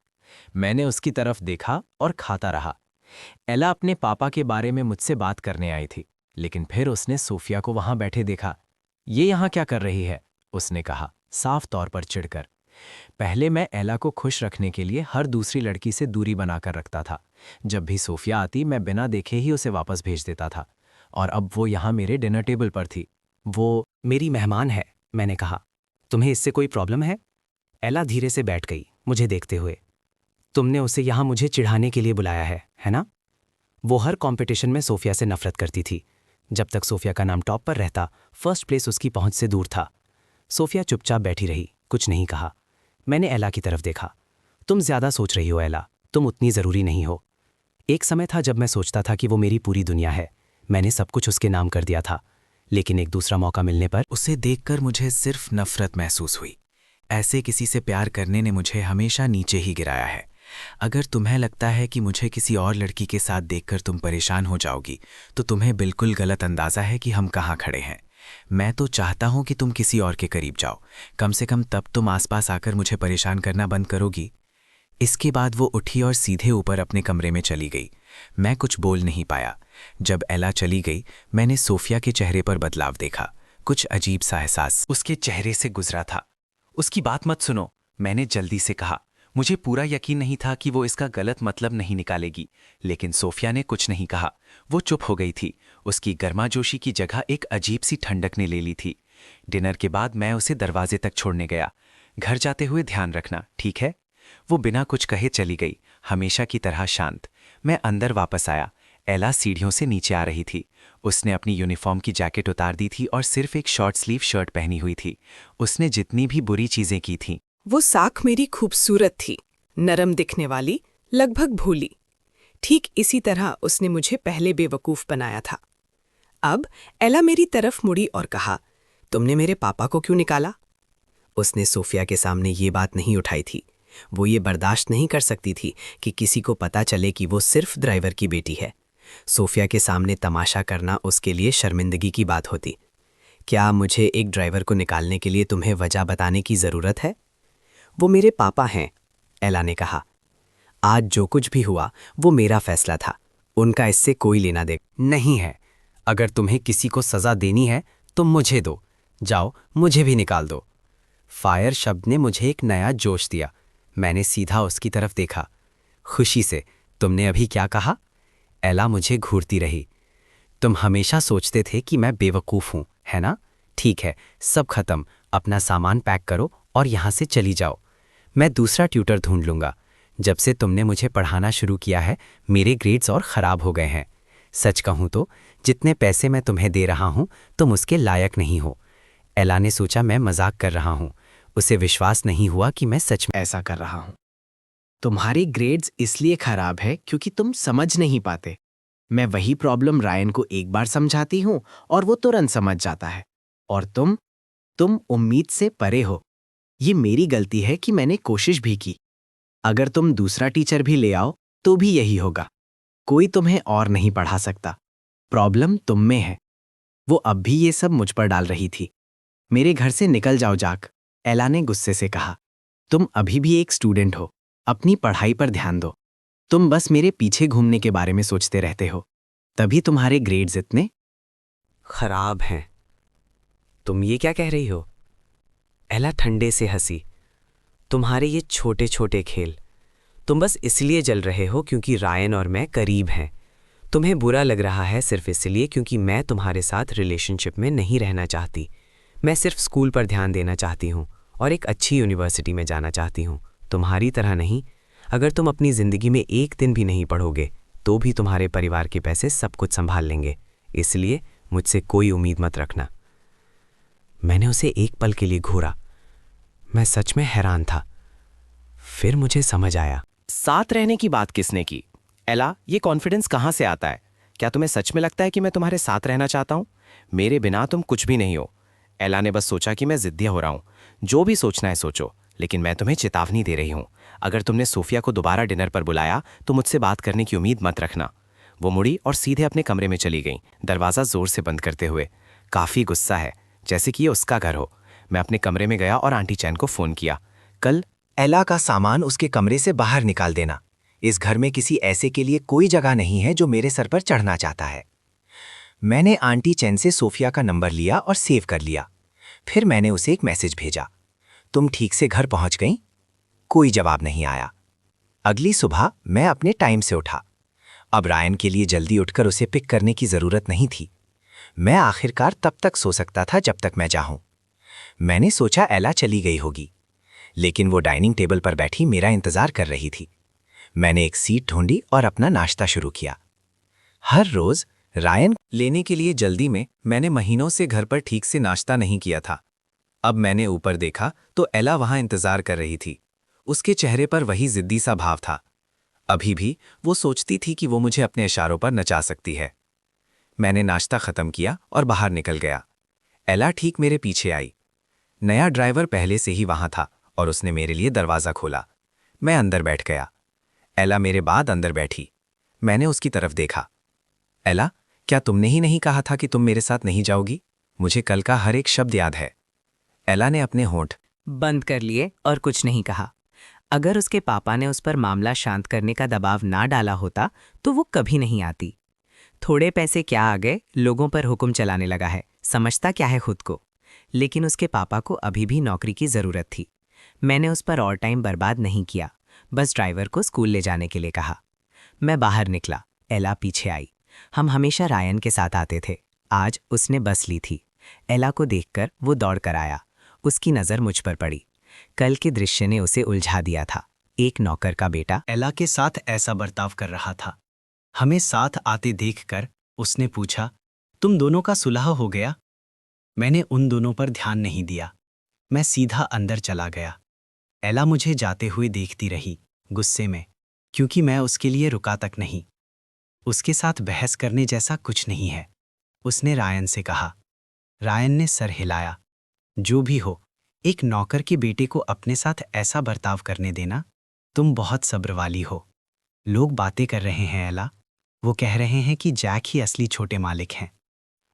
मैंने उसकी तरफ देखा और खाता रहा। एला अपने पापा के बारे में मुझसे बात करने आई थी, लेकिन फिर उसने सोफिया को वहां बैठे देखा। ये यहां क्या कर रही है? उसने कहा, साफ तौर पर चिढ़कर। पहले मैं एला को खुश रखने के लिए हर दूसरी लड़की से दूरी बनाकर रखता था। जब भी सोफिया आती, मैं बिना देखे ही उसे वापस भेज देता था। और अब वो यहाँ मेरे डिनर टेबल पर थी। वो मेरी मेहमान है, मैंने कहा। तुम्हें इससे कोई प्रॉब्लम है? एला धीरे से बैठ गई, मुझे देखते हुए। तुमने उसे यहाँ मुझे चिढ़ाने के लिए बुलाया है ना? वो हर कंपटीशन में सोफिया से नफरत करती थी। जब तक सोफिया का नाम टॉप पर रहता, फर्स्ट प्लेस उसकी पहुंच से दूर था। सोफिया चुपचाप बैठी रही, कुछ नहीं कहा। मैंने एला की तरफ देखा। तुम ज्यादा सोच रही हो एला, तुम उतनी जरूरी नहीं हो। एक समय था जब मैं सोचता था कि वो मेरी पूरी दुनिया है। मैंने सब कुछ उसके नाम कर दिया था, लेकिन एक दूसरा मौका मिलने पर उसे देखकर मुझे सिर्फ नफरत महसूस हुई। ऐसे किसी से प्यार करने ने मुझे हमेशा नीचे ही गिराया है। अगर तुम्हें लगता है कि मुझे किसी और लड़की के साथ देखकर तुम परेशान हो जाओगी, तो तुम्हें बिल्कुल गलत अंदाजा है कि हम कहाँ खड़े हैं। मैं तो चाहता हूं कि तुम किसी और के करीब जाओ। कम से कम तब तुम आसपास आकर मुझे परेशान करना बंद करोगी। इसके बाद वो उठी और सीधे ऊपर अपने कमरे में चली गई। मैं कुछ बोल नहीं पाया। जब एला चली गई, मैंने सोफिया के चेहरे पर बदलाव देखा। कुछ अजीब सा एहसास उसके चेहरे से गुजरा था। उसकी बात मत सुनो, मैंने जल्दी से कहा। मुझे पूरा यकीन नहीं था कि वो इसका गलत मतलब नहीं निकालेगी, लेकिन सोफिया ने कुछ नहीं कहा। वो चुप हो गई थी। उसकी गर्माजोशी की जगह एक अजीब सी ठंडक ने ले ली थी। डिनर के बाद मैं उसे दरवाजे तक छोड़ने गया। घर जाते हुए ध्यान रखना, ठीक है? वो बिना कुछ कहे चली गई, हमेशा की तरह शांत। मैं अंदर वापस आया। एला सीढ़ियों से नीचे आ रही थी। उसने अपनी यूनिफॉर्म की जैकेट उतार दी थी और सिर्फ एक शॉर्ट स्लीव शर्ट पहनी हुई थी। उसने जितनी भी बुरी चीजें की थीं, वो साख मेरी खूबसूरत थी, नरम दिखने वाली, लगभग भूली। ठीक इसी तरह उसने मुझे पहले बेवकूफ बनाया था। अब एला मेरी तरफ मुड़ी और कहा, तुमने मेरे पापा को क्यों निकाला? उसने सोफिया के सामने ये बात नहीं उठाई थी। वो ये बर्दाश्त नहीं कर सकती थी कि किसी को पता चले कि वो सिर्फ ड्राइवर की बेटी है। सोफिया के सामने तमाशा करना उसके लिए शर्मिंदगी की बात होती। क्या मुझे एक ड्राइवर को निकालने के लिए तुम्हें वजह बताने की ज़रूरत है? वो मेरे पापा हैं, एला ने कहा। आज जो कुछ भी हुआ वो मेरा फैसला था, उनका इससे कोई लेना दे नहीं है। अगर तुम्हें किसी को सज़ा देनी है तो मुझे दो। जाओ, मुझे भी निकाल दो। फायर शब्द ने मुझे एक नया जोश दिया। मैंने सीधा उसकी तरफ देखा। खुशी से, तुमने अभी क्या कहा? एला मुझे घूरती रही। तुम हमेशा सोचते थे कि मैं बेवकूफ़ हूं, है ना? ठीक है, सब खत्म। अपना सामान पैक करो और यहाँ से चली जाओ। मैं दूसरा ट्यूटर ढूंढ लूँगा। जब से तुमने मुझे पढ़ाना शुरू किया है, मेरे ग्रेड्स और ख़राब हो गए हैं। सच कहूँ तो जितने पैसे मैं तुम्हें दे रहा हूँ, तुम उसके लायक नहीं हो। एला ने सोचा मैं मजाक कर रहा हूँ। उसे विश्वास नहीं हुआ कि मैं सच में ऐसा कर रहा हूं। तुम्हारे ग्रेड्स इसलिए खराब है क्योंकि तुम समझ नहीं पाते। मैं वही प्रॉब्लम रायन को एक बार समझाती हूं और वो तुरंत समझ जाता है। और तुम उम्मीद से परे हो। ये मेरी गलती है कि मैंने कोशिश भी की। अगर तुम दूसरा टीचर भी ले आओ तो भी यही होगा। कोई तुम्हें और नहीं पढ़ा सकता। प्रॉब्लम तुम में है। वो अब भी ये सब मुझ पर डाल रही थी। मेरे घर से निकल जाओ जाक, एला ने गुस्से से कहा। तुम अभी भी एक स्टूडेंट हो, अपनी पढ़ाई पर ध्यान दो। तुम बस मेरे पीछे घूमने के बारे में सोचते रहते हो, तभी तुम्हारे ग्रेड्स इतने खराब हैं। तुम ये क्या कह रही हो? एला ठंडे से हंसी। तुम्हारे ये छोटे छोटे खेल, तुम बस इसलिए जल रहे हो क्योंकि रायन और मैं करीब हैं। तुम्हें बुरा लग रहा है सिर्फ इसलिए क्योंकि मैं तुम्हारे साथ रिलेशनशिप में नहीं रहना चाहती। मैं सिर्फ स्कूल पर ध्यान देना चाहती हूँ और एक अच्छी यूनिवर्सिटी में जाना चाहती हूँ, तुम्हारी तरह नहीं। अगर तुम अपनी ज़िंदगी में एक दिन भी नहीं पढ़ोगे तो भी तुम्हारे परिवार के पैसे सब कुछ संभाल लेंगे। इसलिए मुझसे कोई उम्मीद मत रखना। मैंने उसे एक पल के लिए घूरा। मैं सच में हैरान था। फिर मुझे समझ आया। साथ रहने की बात किसने की? एला, ये कॉन्फिडेंस कहाँ से आता है? क्या तुम्हें सच में लगता है कि मैं तुम्हारे साथ रहना चाहता हूँ? मेरे बिना तुम कुछ भी नहीं हो। एला ने बस सोचा कि मैं जिद्दी हो रहा हूँ। जो भी सोचना है सोचो, लेकिन मैं तुम्हें चेतावनी दे रही हूँ। अगर तुमने सोफिया को दोबारा डिनर पर बुलाया तो मुझसे बात करने की उम्मीद मत रखना। वो मुड़ी और सीधे अपने कमरे में चली गई, दरवाज़ा जोर से बंद करते हुए। काफ़ी गुस्सा है, जैसे कि ये उसका घर हो। मैं अपने कमरे में गया और आंटी चैन को फ़ोन किया। कल एला का सामान उसके कमरे से बाहर निकाल देना। इस घर में किसी ऐसे के लिए कोई जगह नहीं है जो मेरे सर पर चढ़ना चाहता है। मैंने आंटी चैन से सोफिया का नंबर लिया और सेव कर लिया। फिर मैंने उसे एक मैसेज भेजा, तुम ठीक से घर पहुंच गई? कोई जवाब नहीं आया। अगली सुबह मैं अपने टाइम से उठा। अब रायन के लिए जल्दी उठकर उसे पिक करने की जरूरत नहीं थी। मैं आखिरकार तब तक सो सकता था जब तक मैं चाहूं। मैंने सोचा एला चली गई होगी, लेकिन वो डाइनिंग टेबल पर बैठी मेरा इंतजार कर रही थी। मैंने एक सीट ढूंढी और अपना नाश्ता शुरू किया। हर रोज रायन लेने के लिए जल्दी में मैंने महीनों से घर पर ठीक से नाश्ता नहीं किया था। अब मैंने ऊपर देखा तो एला वहां इंतजार कर रही थी। उसके चेहरे पर वही जिद्दी सा भाव था। अभी भी वो सोचती थी कि वो मुझे अपने इशारों पर नचा सकती है। मैंने नाश्ता खत्म किया और बाहर निकल गया। एला ठीक मेरे पीछे आई। नया ड्राइवर पहले से ही वहां था और उसने मेरे लिए दरवाज़ा खोला। मैं अंदर बैठ गया। एला मेरे बाद अंदर बैठी। मैंने उसकी तरफ देखा। एला, क्या तुमने ही नहीं कहा था कि तुम मेरे साथ नहीं जाओगी? मुझे कल का हर एक शब्द याद है। एला ने अपने होंठ बंद कर लिए और कुछ नहीं कहा। अगर उसके पापा ने उस पर मामला शांत करने का दबाव ना डाला होता तो वो कभी नहीं आती। थोड़े पैसे क्या आ गए, लोगों पर हुक्म चलाने लगा है, समझता क्या है खुद को। लेकिन उसके पापा को अभी भी नौकरी की ज़रूरत थी। मैंने उस पर और टाइम बर्बाद नहीं किया, बस ड्राइवर को स्कूल ले जाने के लिए कहा। मैं बाहर निकला, एला पीछे आई। हम हमेशा रायन के साथ आते थे। आज उसने बस ली थी। एला को देखकर वो दौड़ कर आया। उसकी नज़र मुझ पर पड़ी। कल के दृश्य ने उसे उलझा दिया था। एक नौकर का बेटा एला के साथ ऐसा बर्ताव कर रहा था। हमें साथ आते देखकर उसने पूछा, तुम दोनों का सुलह हो गया? मैंने उन दोनों पर ध्यान नहीं दिया। मैं सीधा अंदर चला गया। एला मुझे जाते हुए देखती रही, गुस्से में, क्योंकि मैं उसके लिए रुका तक नहीं। उसके साथ बहस करने जैसा कुछ नहीं है, उसने रायन से कहा। रायन ने सर हिलाया। जो भी हो, एक नौकर के बेटे को अपने साथ ऐसा बर्ताव करने देना, तुम बहुत सब्र वाली हो। लोग बातें कर रहे हैं एला। वो कह रहे हैं कि जैक ही असली छोटे मालिक हैं।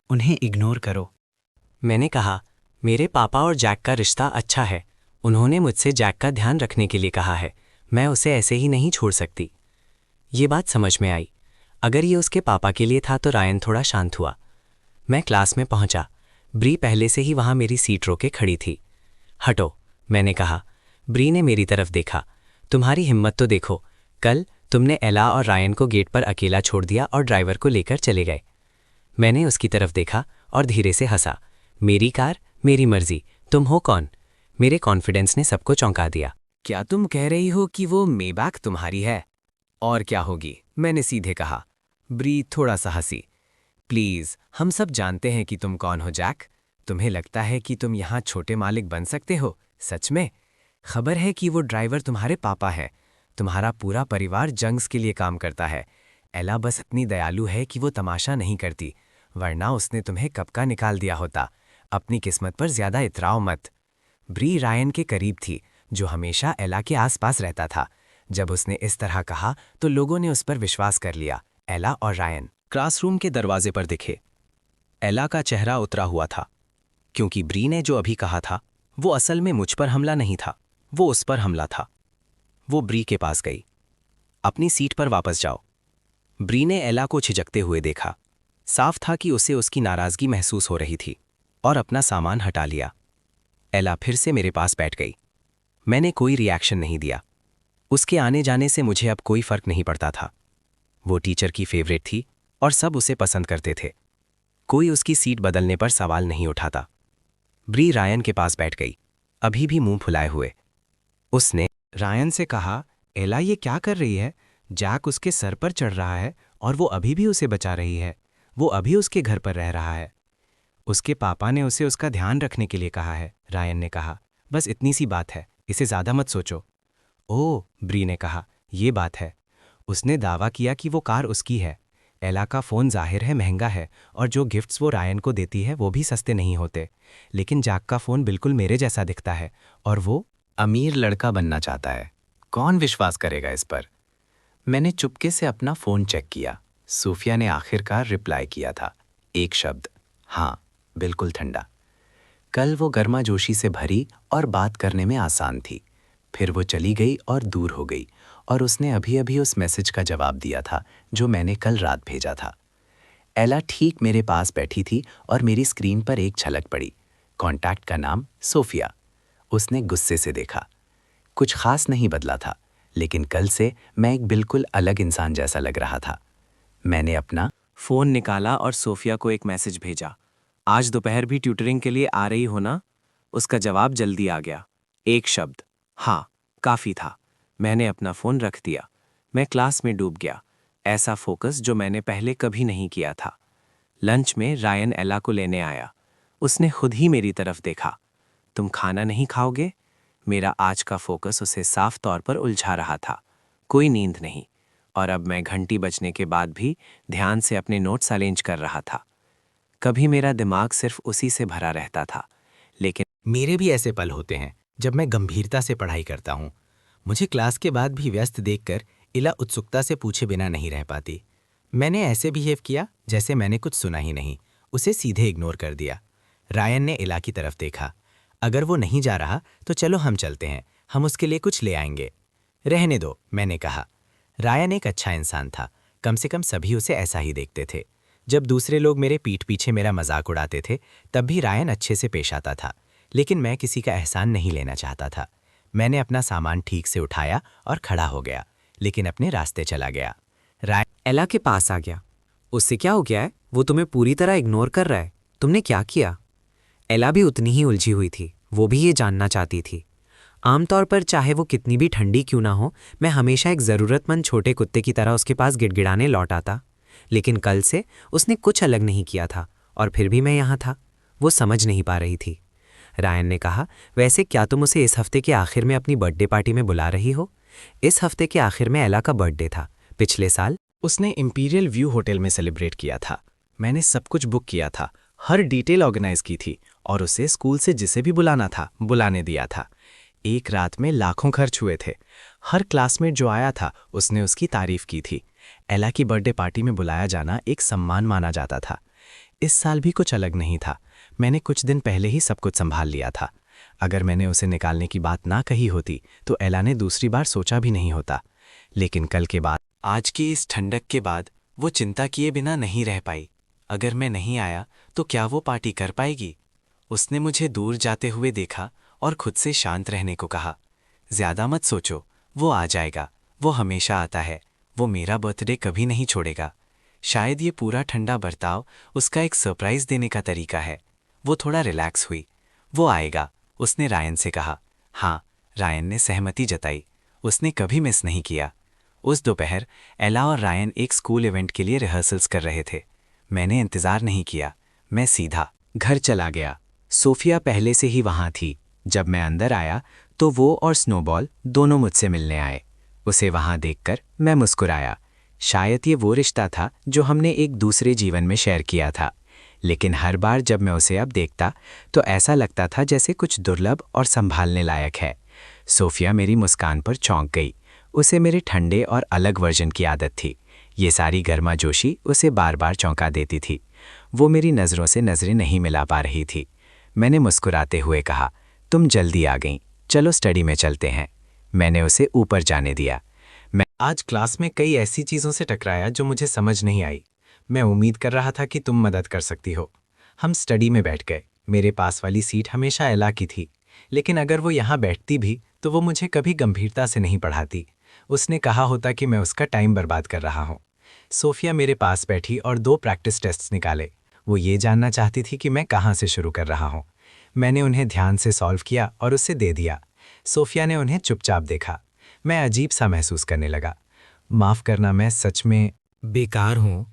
उन्हें इग्नोर करो। मैंने कहा, मेरे पापा और जैक का रिश्ता अच्छा है। उन्होंने मुझसे जैक का ध्यान रखने के लिए कहा है। मैं उसे ऐसे ही नहीं छोड़ सकती। ये बात समझ में आई। अगर ये उसके पापा के लिए था तो रायन थोड़ा शांत हुआ। मैं क्लास में पहुंचा। ब्री पहले से ही वहां मेरी सीट रोके खड़ी थी। हटो, मैंने कहा। ब्री ने मेरी तरफ देखा। तुम्हारी हिम्मत तो देखो, कल तुमने एला और रायन को गेट पर अकेला छोड़ दिया और ड्राइवर को लेकर चले गए। मैंने उसकी तरफ देखा और धीरे से हंसा। मेरी कार, मेरी मर्जी, तुम हो कौन? मेरे कॉन्फिडेंस ने सबको चौंका दिया। क्या तुम कह रही हो कि वो मेबैक तुम्हारी है? और क्या होगी, मैंने सीधे कहा। ब्री थोड़ा सा हंसी। प्लीज, हम सब जानते हैं कि तुम कौन हो जैक। तुम्हें लगता है कि तुम यहाँ छोटे मालिक बन सकते हो? सच में? खबर है कि वो ड्राइवर तुम्हारे पापा है। तुम्हारा पूरा परिवार जंग्स के लिए काम करता है। एला बस इतनी दयालु है कि वो तमाशा नहीं करती, वरना उसने तुम्हें कब का निकाल दिया होता। अपनी किस्मत पर ज्यादा इतराओ मत। ब्री रायन के करीब थी, जो हमेशा एला के आसपास रहता था। जब उसने इस तरह कहा तो लोगों ने उस पर विश्वास कर लिया। एला और रायन क्लासरूम के दरवाजे पर दिखे। एला का चेहरा उतरा हुआ था, क्योंकि ब्री ने जो अभी कहा था वो असल में मुझ पर हमला नहीं था, वो उस पर हमला था। वो ब्री के पास गई। अपनी सीट पर वापस जाओ। ब्री ने एला को झिझकते हुए देखा। साफ था कि उसे उसकी नाराजगी महसूस हो रही थी और अपना सामान हटा लिया। एला फिर से मेरे पास बैठ गई। मैंने कोई रिएक्शन नहीं दिया। उसके आने जाने से मुझे अब कोई फर्क नहीं पड़ता था। वो टीचर की फेवरेट थी और सब उसे पसंद करते थे। कोई उसकी सीट बदलने पर सवाल नहीं उठाता। ब्री रायन के पास बैठ गई, अभी भी मुंह फुलाए हुए। उसने रायन से कहा, एला ये क्या कर रही है? जैक उसके सर पर चढ़ रहा है और वो अभी भी उसे बचा रही है। वो अभी उसके घर पर रह रहा है। उसके पापा ने उसे उसका ध्यान रखने के लिए कहा है, रायन ने कहा। बस इतनी सी बात है, इसे ज़्यादा मत सोचो। ओह, ब्री ने कहा, ये बात है। उसने दावा किया कि वो कार उसकी है। एला का फ़ोन जाहिर है महंगा है और जो गिफ्ट्स वो रायन को देती है वो भी सस्ते नहीं होते। लेकिन जैक का फ़ोन बिल्कुल मेरे जैसा दिखता है और वो अमीर लड़का बनना चाहता है। कौन विश्वास करेगा इस पर? मैंने चुपके से अपना फ़ोन चेक किया। सूफिया ने आखिरकार रिप्लाई किया था, एक शब्द, हाँ, बिल्कुल ठंडा। कल वो गर्माजोशी से भरी और बात करने में आसान थी। फिर वो चली गई और दूर हो गई और उसने अभी अभी उस मैसेज का जवाब दिया था जो मैंने कल रात भेजा था। एला ठीक मेरे पास बैठी थी और मेरी स्क्रीन पर एक झलक पड़ी। कॉन्टैक्ट का नाम सोफिया। उसने गुस्से से देखा। कुछ खास नहीं बदला था, लेकिन कल से मैं एक बिल्कुल अलग इंसान जैसा लग रहा था। मैंने अपना फ़ोन निकाला और सोफिया को एक मैसेज भेजा। आज दोपहर भी ट्यूटरिंग के लिए आ रही हो ना? उसका जवाब जल्दी आ गया, एक शब्द, हाँ, काफ़ी था। मैंने अपना फ़ोन रख दिया। मैं क्लास में डूब गया। ऐसा फोकस जो मैंने पहले कभी नहीं किया था। लंच में रायन एला को लेने आया। उसने खुद ही मेरी तरफ देखा। तुम खाना नहीं खाओगे? मेरा आज का फोकस उसे साफ तौर पर उलझा रहा था। कोई नींद नहीं, और अब मैं घंटी बजने के बाद भी ध्यान से अपने नोट्स अरेंज कर रहा था। कभी मेरा दिमाग सिर्फ उसी से भरा रहता था, लेकिन मेरे भी ऐसे पल होते हैं जब मैं गंभीरता से पढ़ाई करता हूँ। मुझे क्लास के बाद भी व्यस्त देखकर इला उत्सुकता से पूछे बिना नहीं रह पाती। मैंने ऐसे बिहेव किया जैसे मैंने कुछ सुना ही नहीं, उसे सीधे इग्नोर कर दिया। रायन ने इला की तरफ देखा। अगर वो नहीं जा रहा तो चलो हम चलते हैं, हम उसके लिए कुछ ले आएंगे। रहने दो, मैंने कहा। रायन एक अच्छा इंसान था, कम से कम सभी उसे ऐसा ही देखते थे। जब दूसरे लोग मेरे पीठ पीछे मेरा मजाक उड़ाते थे तब भी रायन अच्छे से पेश आता था, लेकिन मैं किसी का एहसान नहीं लेना चाहता था। मैंने अपना सामान ठीक से उठाया और खड़ा हो गया, लेकिन अपने रास्ते चला गया। रायन एला के पास आ गया। उससे क्या हो गया है? वो तुम्हें पूरी तरह इग्नोर कर रहा है। तुमने क्या किया? एला भी उतनी ही उलझी हुई थी। वो भी ये जानना चाहती थी। आमतौर पर चाहे वो कितनी भी ठंडी क्यों ना हो, मैं हमेशा एक ज़रूरतमंद छोटे कुत्ते की तरह उसके पास गिड़गिड़ाने लौट आता। लेकिन कल से उसने कुछ अलग नहीं किया था, और फिर भी मैं यहाँ था। वो समझ नहीं पा रही थी। रायन ने कहा, वैसे क्या तुम उसे इस हफ्ते के आखिर में अपनी बर्थडे पार्टी में बुला रही हो? इस हफ्ते के आखिर में एला का बर्थडे था। पिछले साल उसने इंपीरियल व्यू होटल में सेलिब्रेट किया था। मैंने सब कुछ बुक किया था, हर डिटेल ऑर्गेनाइज की थी, और उसे स्कूल से जिसे भी बुलाना था बुलाने दिया था। एक रात में लाखों खर्च हुए थे। हर क्लासमेट जो आया था उसने उसकी तारीफ की थी। एला की बर्थडे पार्टी में बुलाया जाना एक सम्मान माना जाता था। इस साल भी कुछ अलग नहीं था। मैंने कुछ दिन पहले ही सब कुछ संभाल लिया था। अगर मैंने उसे निकालने की बात ना कही होती तो एला ने दूसरी बार सोचा भी नहीं होता। लेकिन कल के बाद, आज की इस ठंडक के बाद वो चिंता किए बिना नहीं रह पाई। अगर मैं नहीं आया तो क्या वो पार्टी कर पाएगी? उसने मुझे दूर जाते हुए देखा और खुद से शांत रहने को कहा। ज्यादा मत सोचो, वो आ जाएगा। वो हमेशा आता है। वो मेरा बर्थडे कभी नहीं छोड़ेगा। शायद ये पूरा ठंडा बर्ताव उसका एक सरप्राइज देने का तरीका है। वो थोड़ा रिलैक्स हुई। वो आएगा, उसने रायन से कहा। हाँ, रायन ने सहमति जताई। उसने कभी मिस नहीं किया। उस दोपहर एला और रायन एक स्कूल इवेंट के लिए रिहर्सल्स कर रहे थे। मैंने इंतज़ार नहीं किया। मैं सीधा घर चला गया। सोफिया पहले से ही वहाँ थी। जब मैं अंदर आया तो वो और स्नोबॉल दोनों मुझसे मिलने आए। उसे वहाँ देखकर मैं मुस्कुराया। शायद ये वो रिश्ता था जो हमने एक दूसरे जीवन में शेयर किया था। लेकिन हर बार जब मैं उसे अब देखता तो ऐसा लगता था जैसे कुछ दुर्लभ और संभालने लायक है। सोफिया मेरी मुस्कान पर चौंक गई। उसे मेरे ठंडे और अलग वर्जन की आदत थी। ये सारी गर्माजोशी उसे बार बार चौंका देती थी। वो मेरी नज़रों से नज़रें नहीं मिला पा रही थी। मैंने मुस्कुराते हुए कहा, तुम जल्दी आ गईं, चलो स्टडी में चलते हैं। मैंने उसे ऊपर जाने दिया। मैं आज क्लास में कई ऐसी चीज़ों से टकराया जो मुझे समझ नहीं आई। मैं उम्मीद कर रहा था कि तुम मदद कर सकती हो। हम स्टडी में बैठ गए। मेरे पास वाली सीट हमेशा एला की थी, लेकिन अगर वो यहाँ बैठती भी तो वो मुझे कभी गंभीरता से नहीं पढ़ाती। उसने कहा होता कि मैं उसका टाइम बर्बाद कर रहा हूँ। सोफिया मेरे पास बैठी और 2 प्रैक्टिस टेस्ट्स निकाले। वो ये जानना चाहती थी कि मैं कहाँ से शुरू कर रहा हूँ। मैंने उन्हें ध्यान से सॉल्व किया और उसे दे दिया। सोफिया ने उन्हें चुपचाप देखा। मैं अजीब सा महसूस करने लगा। माफ़ करना, मैं सच में बेकार हूँ।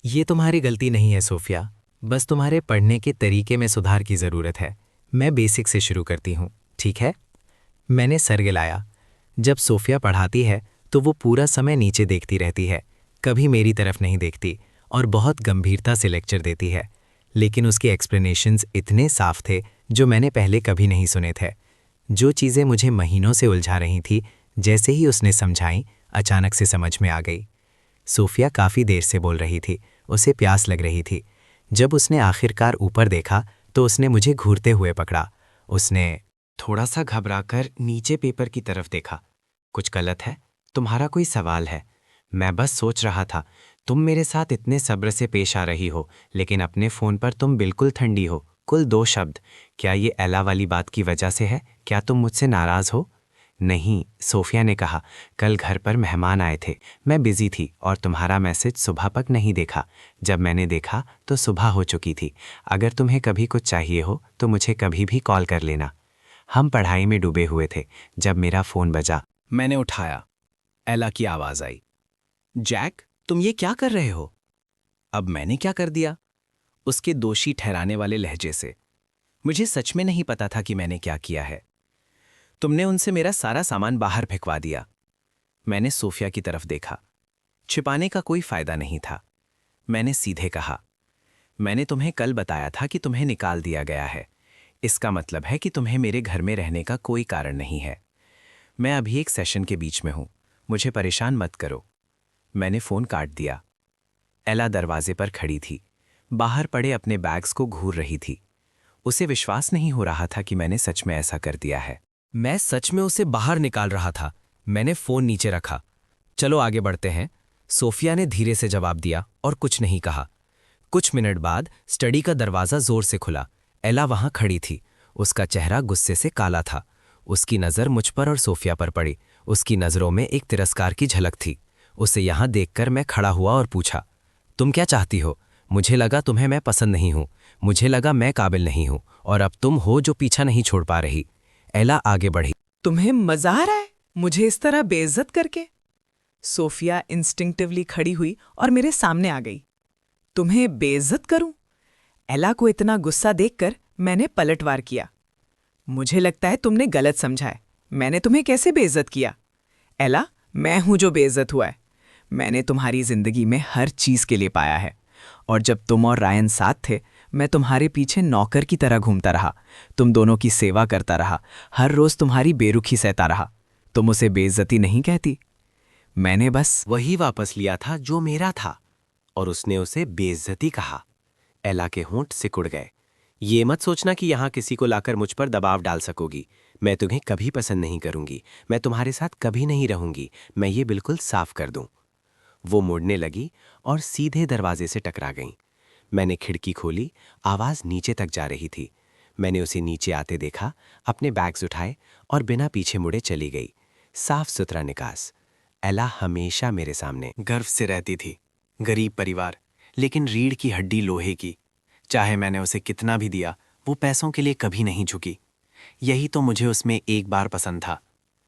ये तुम्हारी गलती नहीं है सोफिया, बस तुम्हारे पढ़ने के तरीके में सुधार की ज़रूरत है। मैं बेसिक से शुरू करती हूँ, ठीक है? मैंने सर गिलाया। जब सोफिया पढ़ाती है तो वो पूरा समय नीचे देखती रहती है, कभी मेरी तरफ नहीं देखती और बहुत गंभीरता से लेक्चर देती है। लेकिन उसके एक्सप्लेनेशंस इतने साफ थे जो मैंने पहले कभी नहीं सुने थे। जो चीज़ें मुझे महीनों से उलझा रही थी, जैसे ही उसने समझाई, अचानक से समझ में आ गई। सोफिया काफ़ी देर से बोल रही थी, उसे प्यास लग रही थी। जब उसने आखिरकार ऊपर देखा तो उसने मुझे घूरते हुए पकड़ा। उसने थोड़ा सा घबराकर नीचे पेपर की तरफ देखा। कुछ गलत है? तुम्हारा कोई सवाल है? मैं बस सोच रहा था, तुम मेरे साथ इतने सब्र से पेश आ रही हो, लेकिन अपने फ़ोन पर तुम बिल्कुल ठंडी हो। कुल 2 शब्द। क्या ये एला वाली बात की वजह से है? क्या तुम मुझसे नाराज़ हो? नहीं, सोफिया ने कहा, कल घर पर मेहमान आए थे। मैं बिजी थी और तुम्हारा मैसेज सुबह तक नहीं देखा। जब मैंने देखा तो सुबह हो चुकी थी। अगर तुम्हें कभी कुछ चाहिए हो तो मुझे कभी भी कॉल कर लेना। हम पढ़ाई में डूबे हुए थे जब मेरा फ़ोन बजा। मैंने उठाया। एला की आवाज़ आई। जैक, तुम ये क्या कर रहे हो? अब मैंने क्या कर दिया? उसके दोषी ठहराने वाले लहजे से। मुझे सच में नहीं पता था कि मैंने क्या किया है। तुमने उनसे मेरा सारा सामान बाहर फेंकवा दिया। मैंने सोफिया की तरफ देखा। छिपाने का कोई फायदा नहीं था। मैंने सीधे कहा, मैंने तुम्हें कल बताया था कि तुम्हें निकाल दिया गया है। इसका मतलब है कि तुम्हें मेरे घर में रहने का कोई कारण नहीं है। मैं अभी एक सेशन के बीच में हूं, मुझे परेशान मत करो। मैंने फोन काट दिया। एला दरवाजे पर खड़ी थी, बाहर पड़े अपने बैग्स को घूर रही थी। उसे विश्वास नहीं हो रहा था कि मैंने सच में ऐसा कर दिया है। मैं सच में उसे बाहर निकाल रहा था। मैंने फोन नीचे रखा। चलो आगे बढ़ते हैं, सोफिया ने धीरे से जवाब दिया और कुछ नहीं कहा। कुछ मिनट बाद स्टडी का दरवाज़ा जोर से खुला। एला वहां खड़ी थी। उसका चेहरा गुस्से से काला था। उसकी नज़र मुझ पर और सोफिया पर पड़ी। उसकी नज़रों में एक तिरस्कार की झलक थी। उसे यहां देखकर मैं खड़ा हुआ और पूछा, तुम क्या चाहती हो? मुझे लगा तुम्हें मैं पसंद नहीं हूं। मुझे लगा मैं काबिल नहीं हूं और अब तुम हो जो पीछा नहीं छोड़ पा रही। एला आगे बढ़ी। तुम्हें मजा आ रहा है मुझे इस तरह बेइज्जत करके? सोफिया इंस्टिंक्टिवली खड़ी हुई और मेरे सामने आ गई। तुम्हें बेइज्जत करूं? एला को इतना गुस्सा देखकर मैंने पलटवार किया। मुझे लगता है तुमने गलत समझा है। मैंने तुम्हें कैसे बेइज्जत किया? एला, मैं हूं जो बेइज्जत हुआ है। मैंने तुम्हारी जिंदगी में हर चीज के लिए पाया है और जब तुम और रायन साथ थे, मैं तुम्हारे पीछे नौकर की तरह घूमता रहा। तुम दोनों की सेवा करता रहा। हर रोज तुम्हारी बेरुखी सहता रहा। तुम उसे बेइज्जती नहीं कहती? मैंने बस वही वापस लिया था जो मेरा था और उसने उसे बेइज्जती कहा। एला के होंठ सिकुड़ गए। ये मत सोचना कि यहां किसी को लाकर मुझ पर दबाव डाल सकोगी। मैं तुम्हें कभी पसंद नहीं करूंगी। मैं तुम्हारे साथ कभी नहीं रहूंगी। मैं ये बिल्कुल साफ कर दूं। वो मुड़ने लगी और सीधे दरवाजे से टकरा गईं। मैंने खिड़की खोली। आवाज नीचे तक जा रही थी। मैंने उसे नीचे आते देखा, अपने बैग्स उठाए और बिना पीछे मुड़े चली गई। साफ सुथरा निकास। एला हमेशा मेरे सामने गर्व से रहती थी। गरीब परिवार, लेकिन रीढ़ की हड्डी लोहे की। चाहे मैंने उसे कितना भी दिया, वो पैसों के लिए कभी नहीं झुकी। यही तो मुझे उसमें एक बार पसंद था।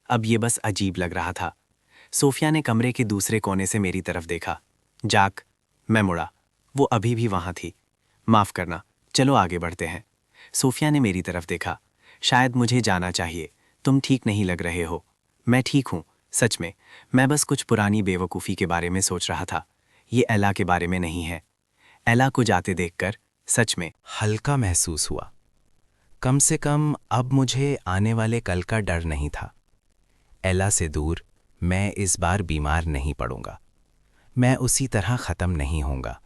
अब ये बस अजीब लग रहा था। सोफिया ने कमरे के दूसरे कोने से मेरी तरफ देखा। जाक, मैं मुड़ा। वो अभी भी वहां थी। माफ करना, चलो आगे बढ़ते हैं। सोफिया ने मेरी तरफ देखा। शायद मुझे जाना चाहिए। तुम ठीक नहीं लग रहे हो। मैं ठीक हूं, सच में। मैं बस कुछ पुरानी बेवकूफ़ी के बारे में सोच रहा था। ये एला के बारे में नहीं है। एला को जाते देखकर सच में हल्का महसूस हुआ। कम से कम अब मुझे आने वाले कल का डर नहीं था। एला से दूर मैं इस बार बीमार नहीं पड़ूंगा। मैं उसी तरह ख़त्म नहीं होऊंगा।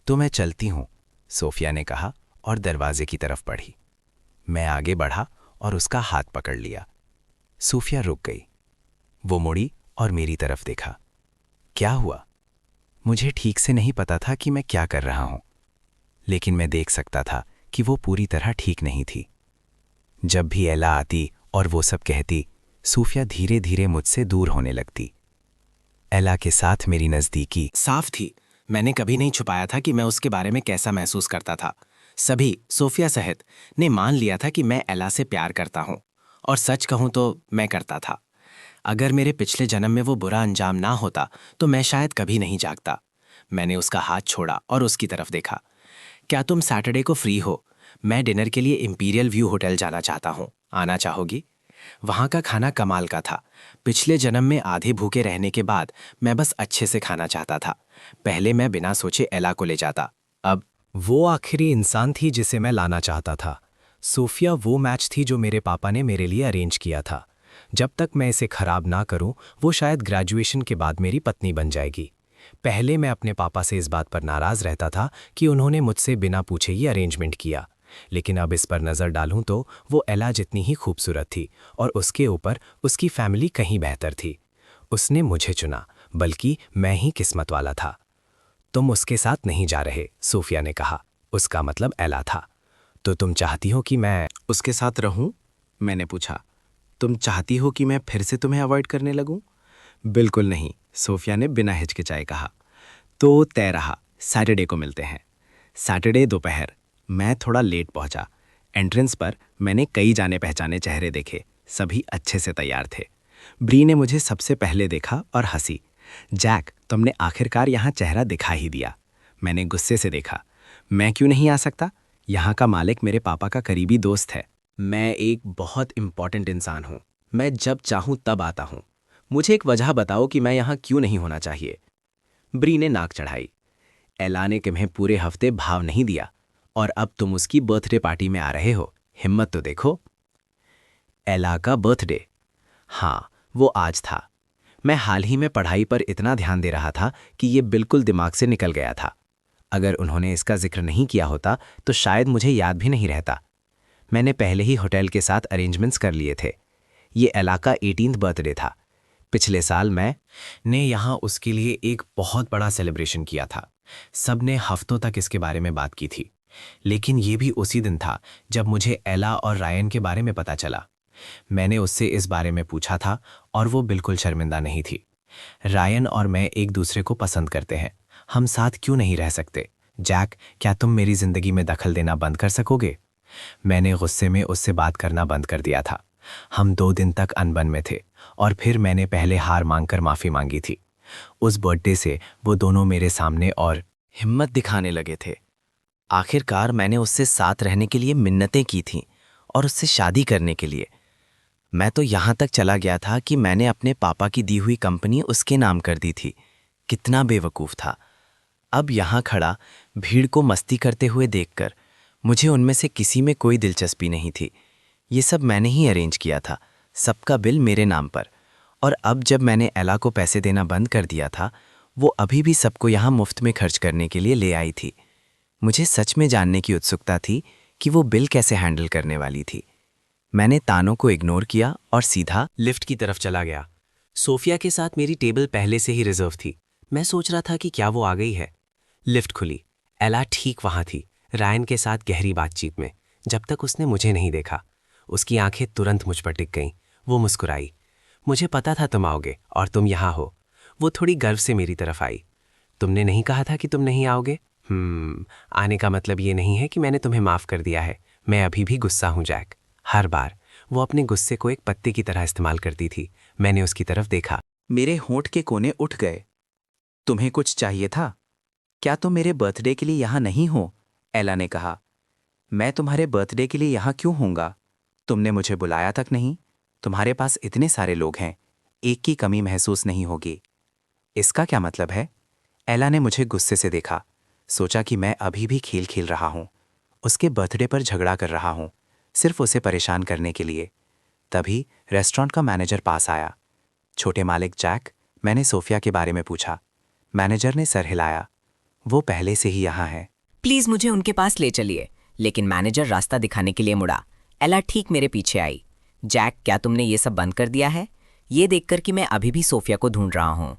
तो मैं चलती हूं, सोफिया ने कहा और दरवाजे की तरफ बढ़ी। मैं आगे बढ़ा और उसका हाथ पकड़ लिया। सोफिया रुक गई। वो मुड़ी और मेरी तरफ देखा। क्या हुआ? मुझे ठीक से नहीं पता था कि मैं क्या कर रहा हूं, लेकिन मैं देख सकता था कि वो पूरी तरह ठीक नहीं थी। जब भी एला आती और वो सब कहती, सोफिया धीरे धीरे मुझसे दूर होने लगती। एला के साथ मेरी नज़दीकी साफ थी। मैंने कभी नहीं छुपाया था कि मैं उसके बारे में कैसा महसूस करता था। सभी, सोफिया सहित, ने मान लिया था कि मैं एला से प्यार करता हूं। और सच कहूं तो मैं करता था। अगर मेरे पिछले जन्म में वो बुरा अंजाम ना होता तो मैं शायद कभी नहीं जागता। मैंने उसका हाथ छोड़ा और उसकी तरफ देखा। क्या तुम सैटरडे को फ्री हो? मैं डिनर के लिए इंपीरियल व्यू होटल जाना चाहता हूँ। आना चाहोगी? वहाँ का खाना कमाल का था। पिछले जन्म में आधे भूखे रहने के बाद मैं बस अच्छे से खाना चाहता था। पहले मैं बिना सोचे एला को ले जाता। अब वो आखिरी इंसान थी जिसे मैं लाना चाहता था। सोफिया वो मैच थी जो मेरे पापा ने मेरे लिए अरेंज किया था। जब तक मैं इसे खराब ना करूं, वो शायद ग्रेजुएशन के बाद मेरी पत्नी बन जाएगी। पहले मैं अपने पापा से इस बात पर नाराज रहता था कि उन्होंने मुझसे बिना पूछे ये अरेंजमेंट किया, लेकिन अब इस पर नज़र डालूं तो वो एला जितनी ही खूबसूरत थी और उसके ऊपर उसकी फैमिली कहीं बेहतर थी। उसने मुझे चुना, बल्कि मैं ही किस्मत वाला था। तुम उसके साथ नहीं जा रहे, सोफिया ने कहा। उसका मतलब एला था। तो तुम चाहती हो कि मैं उसके साथ रहूं? मैंने पूछा। तुम चाहती हो कि मैं फिर से तुम्हें अवॉइड करने लगूं? बिल्कुल नहीं, सोफिया ने बिना हिचकिचाए कहा। तो तय रहा, सैटरडे को मिलते हैं। सैटरडे दोपहर मैं थोड़ा लेट पहुंचा। एंट्रेंस पर मैंने कई जाने पहचाने चेहरे देखे। सभी अच्छे से तैयार थे। ब्री ने मुझे सबसे पहले देखा और हंसी। जैक, तुमने आखिरकार यहाँ चेहरा दिखा ही दिया। मैंने गुस्से से देखा। मैं क्यों नहीं आ सकता? यहाँ का मालिक मेरे पापा का करीबी दोस्त है। मैं एक बहुत इम्पॉर्टेंट इंसान हूँ। मैं जब चाहूँ तब आता हूँ। मुझे एक वजह बताओ कि मैं यहाँ क्यों नहीं होना चाहिए। ब्री ने नाक चढ़ाई। एला ने तुम्हें पूरे हफ्ते भाव नहीं दिया और अब तुम उसकी बर्थडे पार्टी में आ रहे हो। हिम्मत तो देखो। एला का बर्थडे? हाँ, वो आज था। मैं हाल ही में पढ़ाई पर इतना ध्यान दे रहा था कि ये बिल्कुल दिमाग से निकल गया था। अगर उन्होंने इसका जिक्र नहीं किया होता तो शायद मुझे याद भी नहीं रहता। मैंने पहले ही होटल के साथ अरेंजमेंट्स कर लिए थे। ये एला का 18th बर्थडे था। पिछले साल मैंने यहाँ उसके लिए एक बहुत बड़ा सेलिब्रेशन किया था। सबने हफ्तों तक इसके बारे में बात की थी। लेकिन ये भी उसी दिन था जब मुझे एला और रायन के बारे में पता चला। मैंने उससे इस बारे में पूछा था और वो बिल्कुल शर्मिंदा नहीं थी। रायन और मैं एक दूसरे को पसंद करते हैं। हम साथ क्यों नहीं रह सकते? जैक, क्या तुम मेरी जिंदगी में दखल देना बंद कर सकोगे? मैंने गुस्से में उससे बात करना बंद कर दिया था। हम 2 दिन तक अनबन में थे और फिर मैंने पहले हार मांगकर माफ़ी मांगी थी। उस बर्थडे से वो दोनों मेरे सामने और हिम्मत दिखाने लगे थे। आखिरकार मैंने उससे साथ रहने के लिए मिन्नतें की थीं और उससे शादी करने के लिए। मैं तो यहाँ तक चला गया था कि मैंने अपने पापा की दी हुई कंपनी उसके नाम कर दी थी। कितना बेवकूफ़ था। अब यहाँ खड़ा भीड़ को मस्ती करते हुए देखकर मुझे उनमें से किसी में कोई दिलचस्पी नहीं थी। ये सब मैंने ही अरेंज किया था, सबका बिल मेरे नाम पर। और अब जब मैंने एला को पैसे देना बंद कर दिया था, वो अभी भी सबको यहाँ मुफ्त में खर्च करने के लिए ले आई थी। मुझे सच में जानने की उत्सुकता थी कि वो बिल कैसे हैंडल करने वाली थी। मैंने तानों को इग्नोर किया और सीधा लिफ्ट की तरफ चला गया। सोफिया के साथ मेरी टेबल पहले से ही रिजर्व थी। मैं सोच रहा था कि क्या वो आ गई है। लिफ्ट खुली। एला ठीक वहाँ थी, रायन के साथ गहरी बातचीत में। जब तक उसने मुझे नहीं देखा, उसकी आंखें तुरंत मुझ पर टिक गईं। वो मुस्कुराई। मुझे पता था तुम आओगे और तुम यहाँ हो। वो थोड़ी गर्व से मेरी तरफ आई। तुमने नहीं कहा था कि तुम नहीं आओगे? आने का मतलब ये नहीं है कि मैंने तुम्हें माफ़ कर दिया है। मैं अभी भी गुस्सा हूँ जैक। हर बार वो अपने गुस्से को एक पत्ते की तरह इस्तेमाल करती थी। मैंने उसकी तरफ देखा। मेरे होंठ के कोने उठ गए। तुम्हें कुछ चाहिए था? क्या तुम मेरे बर्थडे के लिए यहाँ नहीं हो? एला ने कहा। मैं तुम्हारे बर्थडे के लिए यहाँ क्यों होऊंगा? तुमने मुझे बुलाया तक नहीं। तुम्हारे पास इतने सारे लोग हैं, एक की कमी महसूस नहीं होगी। इसका क्या मतलब है? एला ने मुझे गुस्से से देखा। सोचा कि मैं अभी भी खेल खेल रहा हूँ, उसके बर्थडे पर झगड़ा कर रहा हूँ, सिर्फ उसे परेशान करने के लिए। तभी रेस्टोरेंट का मैनेजर पास आया। छोटे मालिक जैक, मैंने सोफिया के बारे में पूछा। मैनेजर ने सर हिलाया। वो पहले से ही यहाँ है। प्लीज मुझे उनके पास ले चलिए। लेकिन मैनेजर रास्ता दिखाने के लिए मुड़ा। एला ठीक मेरे पीछे आई। जैक, क्या तुमने ये सब बंद कर दिया है? ये देखकर कि मैं अभी भी सोफिया को ढूंढ रहा हूँ।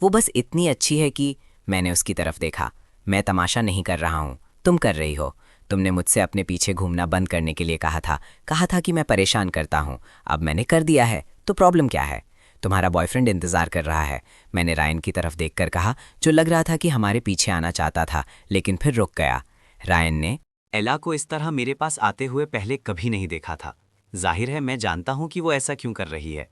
वो बस इतनी अच्छी है कि मैंने उसकी तरफ देखा। मैं तमाशा नहीं कर रहा हूँ, तुम कर रही हो। तुमने मुझसे अपने पीछे घूमना बंद करने के लिए कहा था कि मैं परेशान करता हूँ। अब मैंने कर दिया है, तो प्रॉब्लम क्या है? तुम्हारा बॉयफ्रेंड इंतजार कर रहा है। मैंने रायन की तरफ देखकर कहा, जो लग रहा था कि हमारे पीछे आना चाहता था, लेकिन फिर रुक गया। रायन ने एला को इस तरह मेरे पास आते हुए पहले कभी नहीं देखा था। जाहिर है मैं जानता हूं कि वो ऐसा क्यों कर रही है।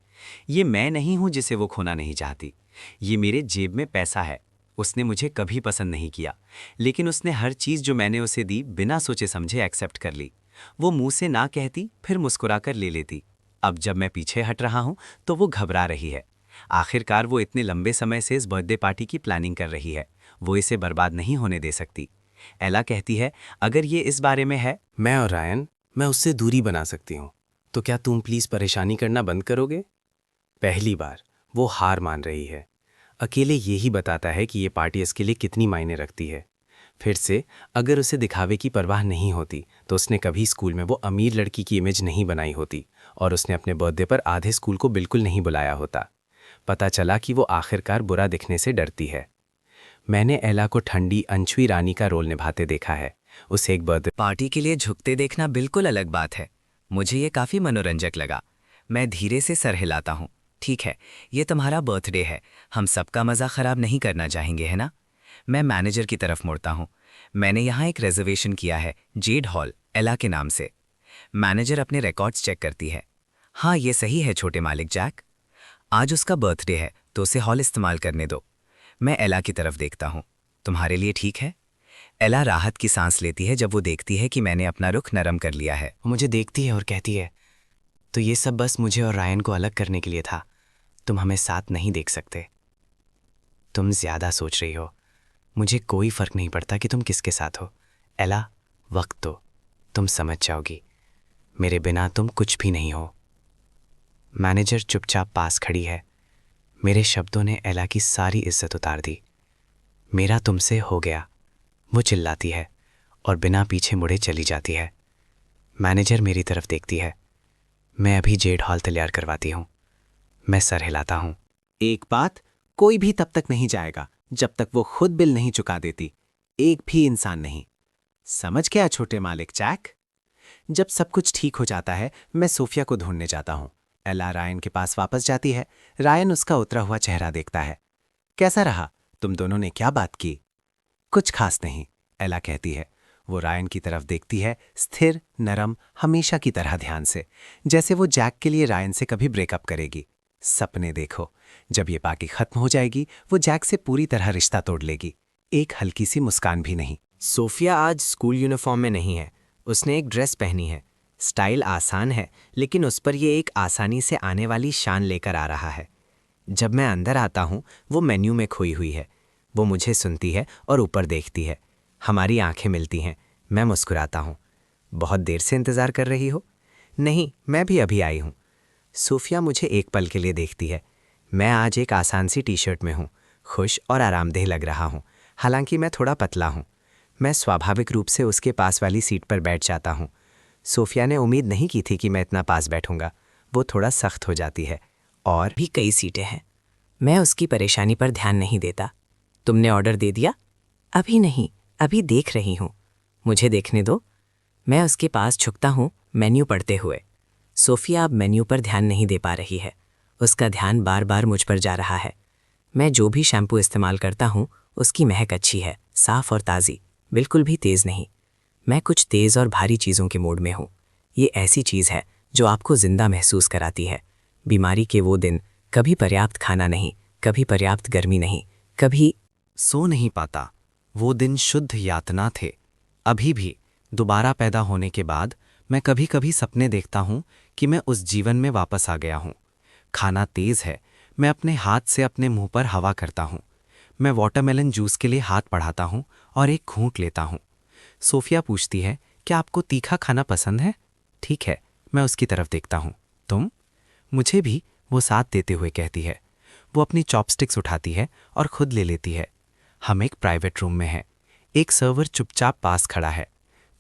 ये मैं नहीं हूं जिसे वो खोना नहीं चाहती। ये मेरे जेब में पैसा है। उसने मुझे कभी पसंद नहीं किया, लेकिन उसने हर चीज़ जो मैंने उसे दी बिना सोचे समझे एक्सेप्ट कर ली। वो मुंह से ना कहती, फिर मुस्कुराकर ले लेती। अब जब मैं पीछे हट रहा हूं तो वो घबरा रही है। आखिरकार वो इतने लंबे समय से इस बर्थडे पार्टी की प्लानिंग कर रही है। वो इसे बर्बाद नहीं होने दे सकती। एला कहती है, अगर ये इस बारे में है, मैं और रायन, मैं उससे दूरी बना सकती हूँ। तो क्या तुम प्लीज़ परेशानी करना बंद करोगे? पहली बार वो हार मान रही है। अकेले यही बताता है कि ये पार्टी इसके लिए कितनी मायने रखती है। फिर से, अगर उसे दिखावे की परवाह नहीं होती तो उसने कभी स्कूल में वो अमीर लड़की की इमेज नहीं बनाई होती और उसने अपने बर्थडे पर आधे स्कूल को बिल्कुल नहीं बुलाया होता। पता चला कि वो आखिरकार बुरा दिखने से डरती है। मैंने एला को ठंडी अनछुई रानी का रोल निभाते देखा है। उसे एक बर्थडे पार्टी के लिए झुकते देखना बिल्कुल अलग बात है। मुझे ये काफ़ी मनोरंजक लगा। मैं धीरे से सर हिलाता हूँ। ठीक है, ये तुम्हारा बर्थडे है, हम सबका मज़ा ख़राब नहीं करना चाहेंगे, है ना? मैं मैनेजर की तरफ मुड़ता हूँ। मैंने यहाँ एक रिजर्वेशन किया है, जेड हॉल, एला के नाम से। मैनेजर अपने रिकॉर्ड्स चेक करती है। हाँ, ये सही है छोटे मालिक जैक। आज उसका बर्थडे है तो उसे हॉल इस्तेमाल करने दो। मैं एला की तरफ देखता हूँ। तुम्हारे लिए ठीक है? एला राहत की सांस लेती है जब वो देखती है कि मैंने अपना रुख नरम कर लिया है। वो मुझे देखती है और कहती है, तो ये सब बस मुझे और रायन को अलग करने के लिए था। तुम हमें साथ नहीं देख सकते। तुम ज्यादा सोच रही हो। मुझे कोई फर्क नहीं पड़ता कि तुम किसके साथ हो। एला, वक्त दो, तुम समझ जाओगी। मेरे बिना तुम कुछ भी नहीं हो। मैनेजर चुपचाप पास खड़ी है। मेरे शब्दों ने एला की सारी इज्जत उतार दी। मेरा तुमसे हो गया, वो चिल्लाती है और बिना पीछे मुड़े चली जाती है। मैनेजर मेरी तरफ देखती है। मैं अभी जेड हॉल तैयार करवाती हूँ। मैं सर हिलाता हूँ। एक बात, कोई भी तब तक नहीं जाएगा जब तक वो खुद बिल नहीं चुका देती। एक भी इंसान नहीं। समझ गया छोटे मालिक जैक? जब सब कुछ ठीक हो जाता है, मैं सोफिया को ढूंढने जाता हूँ। एला रायन के पास वापस जाती है। रायन उसका उतरा हुआ चेहरा देखता है। कैसा रहा? तुम दोनों ने क्या बात की? कुछ खास नहीं, एला कहती है। वो रायन की तरफ देखती है, स्थिर, नरम, हमेशा की तरह ध्यान से, जैसे वो जैक के लिए रायन से कभी ब्रेकअप करेगी। सपने देखो, जब ये पार्टी खत्म हो जाएगी, वो जैक से पूरी तरह रिश्ता तोड़ लेगी। एक हल्की सी मुस्कान भी नहीं। सोफिया आज स्कूल यूनिफॉर्म में नहीं है। उसने एक ड्रेस पहनी है। स्टाइल आसान है, लेकिन उस पर ये एक आसानी से आने वाली शान लेकर आ रहा है। जब मैं अंदर आता हूँ, वो मेन्यू में खोई हुई है। वो मुझे सुनती है और ऊपर देखती है। हमारी आंखें मिलती हैं। मैं मुस्कुराता हूँ। बहुत देर से इंतज़ार कर रही हो? नहीं, मैं भी अभी आई हूँ। सोफिया मुझे एक पल के लिए देखती है। मैं आज एक आसान सी टी शर्ट में हूँ, खुश और आरामदेह लग रहा हूँ। हालांकि मैं थोड़ा पतला हूँ। मैं स्वाभाविक रूप से उसके पास वाली सीट पर बैठ जाता हूँ। सोफिया ने उम्मीद नहीं की थी कि मैं इतना पास बैठूंगा। वो थोड़ा सख्त हो जाती है। और भी कई सीटें हैं। मैं उसकी परेशानी पर ध्यान नहीं देता। तुमने ऑर्डर दे दिया? अभी नहीं, अभी देख रही हूँ। मुझे देखने दो। मैं उसके पास झुकता हूँ, मेन्यू पढ़ते हुए। सोफिया अब मेन्यू पर ध्यान नहीं दे पा रही है। उसका ध्यान बार बार मुझ पर जा रहा है। मैं जो भी शैम्पू इस्तेमाल करता हूँ, उसकी महक अच्छी है, साफ और ताज़ी, बिल्कुल भी तेज़ नहीं। मैं कुछ तेज़ और भारी चीज़ों के मूड में हूँ। ये ऐसी चीज़ है जो आपको जिंदा महसूस कराती है। बीमारी के वो दिन, कभी पर्याप्त खाना नहीं, कभी पर्याप्त गर्मी नहीं, कभी सो नहीं पाता। वो दिन शुद्ध यातना थे। अभी भी दोबारा पैदा होने के बाद मैं कभी कभी सपने देखता हूँ कि मैं उस जीवन में वापस आ गया हूँ। खाना तेज है। मैं अपने हाथ से अपने मुंह पर हवा करता हूँ। मैं वाटरमेलन जूस के लिए हाथ बढ़ाता हूँ और एक घूंट लेता हूँ। सोफिया पूछती है, क्या आपको तीखा खाना पसंद है? ठीक है, मैं उसकी तरफ देखता हूँ। तुम? मुझे भी, वो साथ देते हुए कहती है। वो अपनी चॉपस्टिक्स उठाती है और खुद ले लेती है। हम एक प्राइवेट रूम में हैं। एक सर्वर चुपचाप पास खड़ा है।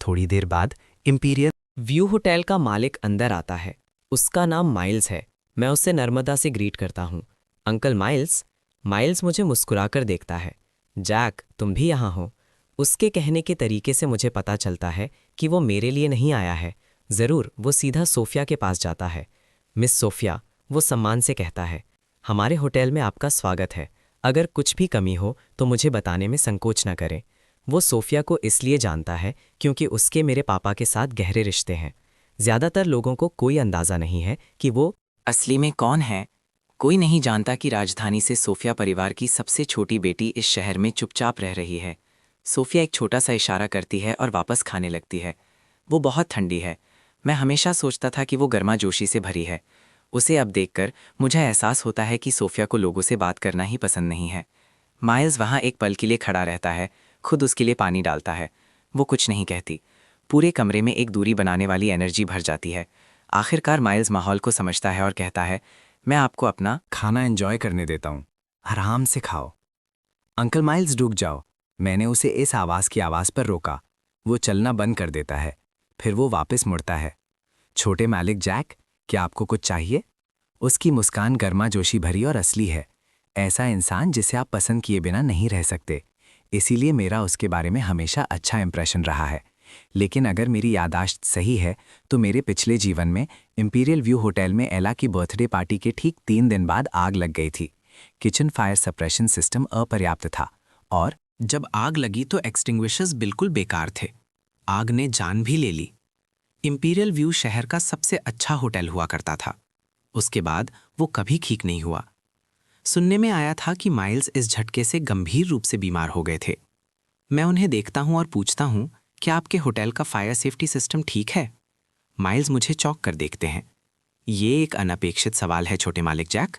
थोड़ी देर बाद इंपीरियल व्यू होटल का मालिक अंदर आता है। उसका नाम माइल्स है। मैं उससे नर्मदा से ग्रीट करता हूँ। Uncle miles. माइल्स मुझे मुस्कुराकर देखता है। जैक, तुम भी यहाँ हो? उसके कहने के तरीके से मुझे पता चलता है कि वो मेरे लिए नहीं आया है। ज़रूर, वो सीधा सोफिया के पास जाता है। मिस सोफिया, वो सम्मान से कहता है, हमारे होटल में आपका स्वागत है। अगर कुछ भी कमी हो तो मुझे बताने में संकोच न करें। वो सोफिया को इसलिए जानता है क्योंकि उसके मेरे पापा के साथ गहरे रिश्ते हैं। ज़्यादातर लोगों को कोई अंदाज़ा नहीं है कि वो असली में कौन है। कोई नहीं जानता कि राजधानी से सोफिया परिवार की सबसे छोटी बेटी इस शहर में चुपचाप रह रही है। सोफिया एक छोटा सा इशारा करती है और वापस खाने लगती है। वो बहुत ठंडी है। मैं हमेशा सोचता था कि वो गर्माजोशी से भरी है। उसे अब देखकर मुझे एहसास होता है कि सोफिया को लोगों से बात करना ही पसंद नहीं है। माइल्स वहाँ एक पल के लिए खड़ा रहता है, खुद उसके लिए पानी डालता है। वो कुछ नहीं कहती। पूरे कमरे में एक दूरी बनाने वाली एनर्जी भर जाती है। आखिरकार माइल्स माहौल को समझता है और कहता है, मैं आपको अपना खाना एंजॉय करने देता हूँ। आराम से खाओ। अंकल माइल्स, रुक जाओ। मैंने उसे इस आवाज़ की आवाज़ पर रोका। वो चलना बंद कर देता है। फिर वो वापस मुड़ता है। छोटे मालिक जैक, क्या आपको कुछ चाहिए? उसकी मुस्कान गर्माजोशी भरी और असली है। ऐसा इंसान जिसे आप पसंद किए बिना नहीं रह सकते। इसीलिए मेरा उसके बारे में हमेशा अच्छा इंप्रेशन रहा है। लेकिन अगर मेरी यादाश्त सही है तो मेरे पिछले जीवन में इंपीरियल व्यू होटल में एला की बर्थडे पार्टी के ठीक 3 दिन बाद आग लग गई थी। किचन फायर सप्रेशन सिस्टम अपर्याप्त था और जब आग लगी तो एक्सटिंग्विशर्स बिल्कुल बेकार थे। आग ने जान भी ले ली। इंपीरियल व्यू शहर का सबसे अच्छा होटल हुआ करता था। उसके बाद वो कभी ठीक नहीं हुआ। सुनने में आया था कि माइल्स इस झटके से गंभीर रूप से बीमार हो गए थे। मैं उन्हें देखता हूं और पूछता हूं, क्या आपके होटल का फायर सेफ्टी सिस्टम ठीक है? माइल्स मुझे चौंक कर देखते हैं। ये एक अनपेक्षित सवाल है छोटे मालिक जैक।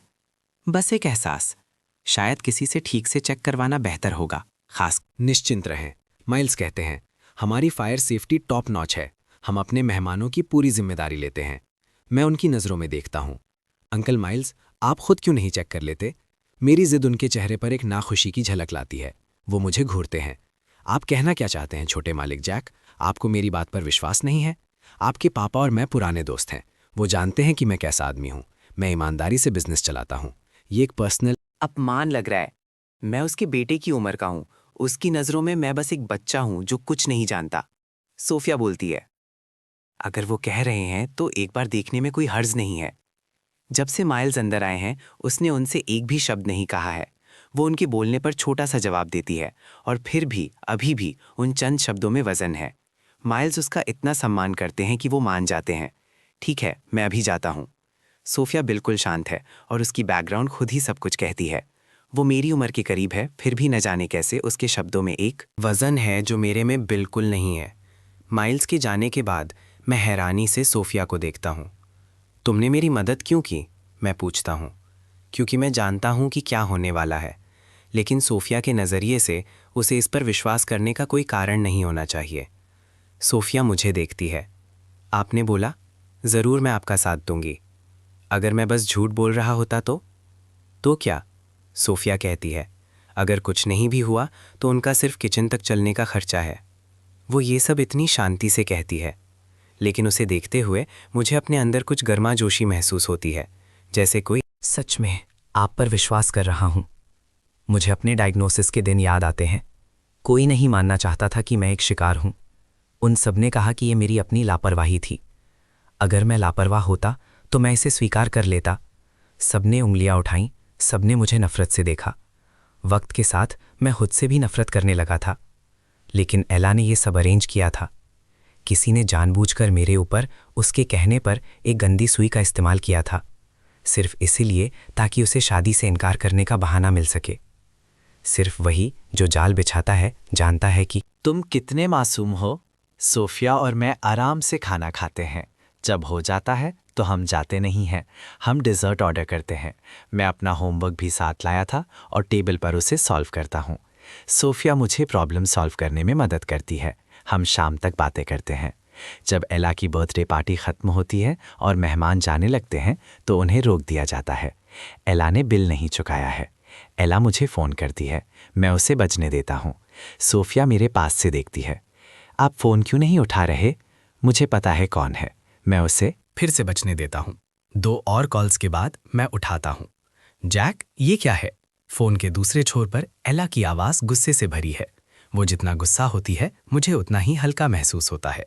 बस एक एहसास, शायद किसी से ठीक से चेक करवाना बेहतर होगा, खास। निश्चिंत रहें, माइल्स कहते हैं, हमारी फायर सेफ्टी टॉप नॉच है। हम अपने मेहमानों की पूरी जिम्मेदारी लेते हैं। मैं उनकी नज़रों में देखता हूं। अंकल माइल्स, आप खुद क्यों नहीं चेक कर लेते? मेरी जिद उनके चेहरे पर एक नाखुशी की झलक लाती है। वो मुझे घूरते हैं। आप कहना क्या चाहते हैं छोटे मालिक जैक? आपको मेरी बात पर विश्वास नहीं है? आपके पापा और मैं पुराने दोस्त हैं। वो जानते हैं कि मैं कैसा आदमी हूं। मैं ईमानदारी से बिजनेस चलाता हूं। ये एक पर्सनल अपमान लग रहा है। मैं उसके बेटे की उम्र का हूं। उसकी नज़रों में मैं बस एक बच्चा हूं जो कुछ नहीं जानता। सोफिया बोलती है, अगर वो कह रहे हैं तो एक बार देखने में कोई हर्ज नहीं है। जब से माइल्स अंदर आए हैं उसने उनसे एक भी शब्द नहीं कहा है। वो उनके बोलने पर छोटा सा जवाब देती है और फिर भी अभी भी उन चंद शब्दों में वजन है। माइल्स उसका इतना सम्मान करते हैं कि वो मान जाते हैं। ठीक है, मैं अभी जाता हूँ। सोफिया बिल्कुल शांत है और उसकी बैकग्राउंड खुद ही सब कुछ कहती है। वो मेरी उम्र के करीब है, फिर भी न जाने कैसे उसके शब्दों में एक वज़न है जो मेरे में बिल्कुल नहीं है। माइल्स के जाने के बाद मैं हैरानी से सोफिया को देखता हूँ। तुमने मेरी मदद क्यों की? मैं पूछता हूँ, क्योंकि मैं जानता हूँ कि क्या होने वाला है। लेकिन सोफिया के नज़रिए से उसे इस पर विश्वास करने का कोई कारण नहीं होना चाहिए। सोफिया मुझे देखती है। आपने बोला, ज़रूर मैं आपका साथ दूंगी। अगर मैं बस झूठ बोल रहा होता तो क्या? सोफिया कहती है, अगर कुछ नहीं भी हुआ तो उनका सिर्फ किचन तक चलने का खर्चा है। वो ये सब इतनी शांति से कहती है, लेकिन उसे देखते हुए मुझे अपने अंदर कुछ गर्माजोशी महसूस होती है, जैसे कोई सच में आप पर विश्वास कर रहा हूं। मुझे अपने डायग्नोसिस के दिन याद आते हैं। कोई नहीं मानना चाहता था कि मैं एक शिकार हूं। उन सब ने कहा कि ये मेरी अपनी लापरवाही थी। अगर मैं लापरवाह होता तो मैं इसे स्वीकार कर लेता। सबने उंगलियां उठाईं, सबने मुझे नफरत से देखा। वक्त के साथ मैं खुद से भी नफरत करने लगा था। लेकिन एला ने ये सब अरेंज किया था। किसी ने जानबूझकर मेरे ऊपर उसके कहने पर एक गंदी सुई का इस्तेमाल किया था, सिर्फ इसीलिए ताकि उसे शादी से इनकार करने का बहाना मिल सके। सिर्फ वही जो जाल बिछाता है जानता है कि तुम कितने मासूम हो। सोफिया और मैं आराम से खाना खाते हैं। जब हो जाता है तो हम जाते नहीं हैं, हम डिज़र्ट ऑर्डर करते हैं। मैं अपना होमवर्क भी साथ लाया था और टेबल पर उसे सॉल्व करता हूँ। सोफिया मुझे प्रॉब्लम सॉल्व करने में मदद करती है। हम शाम तक बातें करते हैं। जब एला की बर्थडे पार्टी ख़त्म होती है और मेहमान जाने लगते हैं तो उन्हें रोक दिया जाता है। एला ने बिल नहीं चुकाया है। एला मुझे फ़ोन करती है, मैं उसे बजने देता हूँ। सोफिया मेरे पास से देखती है। आप फ़ोन क्यों नहीं उठा रहे? मुझे पता है कौन है। मैं उसे फिर से बचने देता हूं। 2 और कॉल्स के बाद मैं उठाता हूं। जैक, ये क्या है? फोन के दूसरे छोर पर एला की आवाज गुस्से से भरी है। वो जितना गुस्सा होती है मुझे उतना ही हल्का महसूस होता है।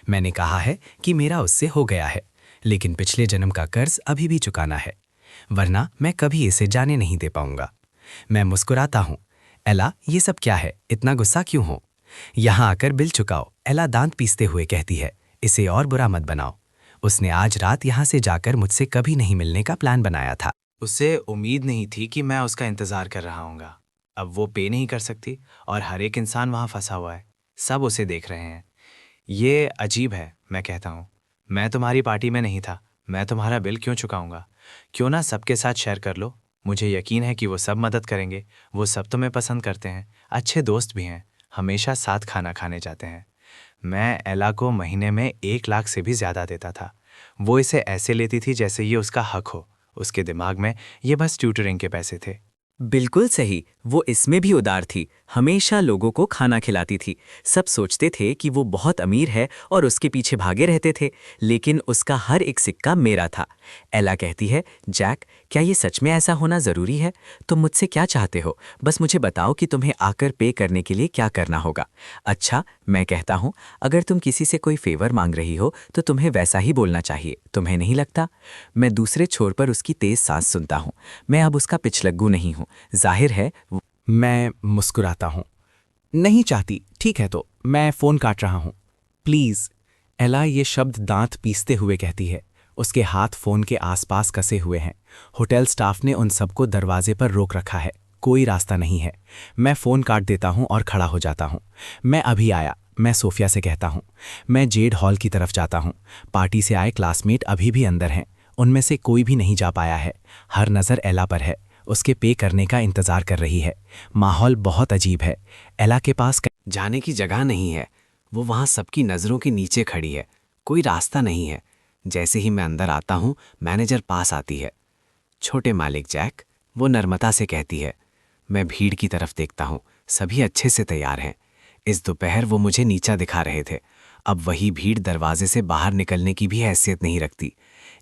मैंने कहा है कि मेरा उससे हो गया है, लेकिन पिछले जन्म का कर्ज अभी भी चुकाना है, वरना मैं कभी इसे जाने नहीं दे पाऊंगा। मैं मुस्कुराता हूं। एला, ये सब क्या है? इतना गुस्सा क्यों हो? यहां आकर बिल चुकाओ। एला दांत पीसते हुए कहती है, इसे और बुरा मत बनाओ। उसने आज रात यहां से जाकर मुझसे कभी नहीं मिलने का प्लान बनाया था। उसे उम्मीद नहीं थी कि मैं उसका इंतज़ार कर रहा हूँगा। अब वो पे नहीं कर सकती और हर एक इंसान वहाँ फंसा हुआ है। सब उसे देख रहे हैं। ये अजीब है, मैं कहता हूँ। मैं तुम्हारी पार्टी में नहीं था, मैं तुम्हारा बिल क्यों चुकाऊँगा? क्यों ना सबके साथ शेयर कर लो। मुझे यकीन है कि वो सब मदद करेंगे। वो सब तुम्हें पसंद करते हैं, अच्छे दोस्त भी हैं, हमेशा साथ खाना खाने जाते हैं। मैं एला को महीने में 1 लाख से भी ज़्यादा देता था। वो इसे ऐसे लेती थी जैसे ये उसका हक हो। उसके दिमाग में ये बस ट्यूटरिंग के पैसे थे। बिल्कुल सही, वो इसमें भी उदार थी। हमेशा लोगों को खाना खिलाती थी। सब सोचते थे कि वो बहुत अमीर है और उसके पीछे भागे रहते थे, लेकिन उसका हर एक सिक्का मेरा था। एला कहती है, जैक, क्या ये सच में ऐसा होना ज़रूरी है? तुम मुझसे क्या चाहते हो? बस मुझे बताओ कि तुम्हें आकर पे करने के लिए क्या करना होगा। अच्छा, मैं कहता हूँ, अगर तुम किसी से कोई फेवर मांग रही हो तो तुम्हें वैसा ही बोलना चाहिए, तुम्हें नहीं लगता? मैं दूसरे छोर पर उसकी तेज़ सांस सुनता हूँ। मैं अब उसका पिछलग्गू नहीं हूँ। जाहिर है मैं मुस्कुराता हूं। नहीं चाहती, ठीक है, तो मैं फ़ोन काट रहा हूं। प्लीज़। एला ये शब्द दांत पीसते हुए कहती है। उसके हाथ फोन के आसपास कसे हुए हैं। होटल स्टाफ ने उन सबको दरवाजे पर रोक रखा है, कोई रास्ता नहीं है। मैं फ़ोन काट देता हूं और खड़ा हो जाता हूं। मैं अभी आया, मैं सोफिया से कहता हूं। मैं जेड हॉल की तरफ जाता हूं। पार्टी से आए क्लासमेट अभी भी अंदर हैं, उनमें से कोई भी नहीं जा पाया है। हर नज़र एला पर है, उसके पे करने का इंतज़ार कर रही है। माहौल बहुत अजीब है। एला के पास जाने की जगह नहीं है, वो वहाँ सबकी नज़रों के नीचे खड़ी है, कोई रास्ता नहीं है। जैसे ही मैं अंदर आता हूँ, मैनेजर पास आती है। छोटे मालिक जैक, वो नर्मता से कहती है। मैं भीड़ की तरफ देखता हूँ, सभी अच्छे से तैयार हैं। इस दोपहर वो मुझे नीचा दिखा रहे थे, अब वही भीड़ दरवाजे से बाहर निकलने की भी हैसियत नहीं रखती।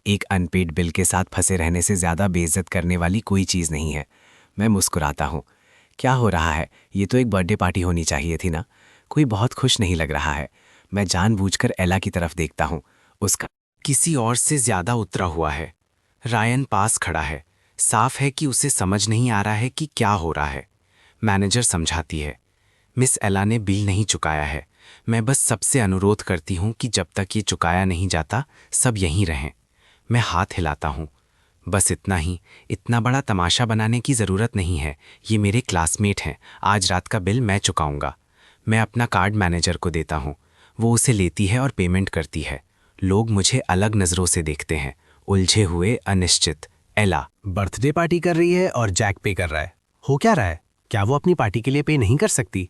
एक अनपेड बिल के साथ फंसे रहने से ज़्यादा बेइज्जत करने वाली कोई चीज़ नहीं है। मैं मुस्कुराता हूँ। क्या हो रहा है? ये तो एक बर्थडे पार्टी होनी चाहिए थी ना। कोई बहुत खुश नहीं लग रहा है। मैं जानबूझकर एला की तरफ देखता हूँ। उसका किसी और से ज़्यादा उतरा हुआ है। रायन पास खड़ा है। साफ है कि उसे समझ नहीं आ रहा है कि क्या हो रहा है। मैनेजर समझाती है, मिस एला ने बिल नहीं चुकाया है। मैं बस सबसे अनुरोध करती हूँ कि जब तक ये चुकाया नहीं जाता, सब यहीं रहें। मैं हाथ हिलाता हूँ। बस इतना ही, इतना बड़ा तमाशा बनाने की ज़रूरत नहीं है। ये मेरे क्लासमेट हैं, आज रात का बिल मैं चुकाऊंगा। मैं अपना कार्ड मैनेजर को देता हूँ। वो उसे लेती है और पेमेंट करती है। लोग मुझे अलग नज़रों से देखते हैं, उलझे हुए, अनिश्चित। एला बर्थडे पार्टी कर रही है और जैक पे कर रहा है। हो क्या रहा है? क्या वो अपनी पार्टी के लिए पे नहीं कर सकती?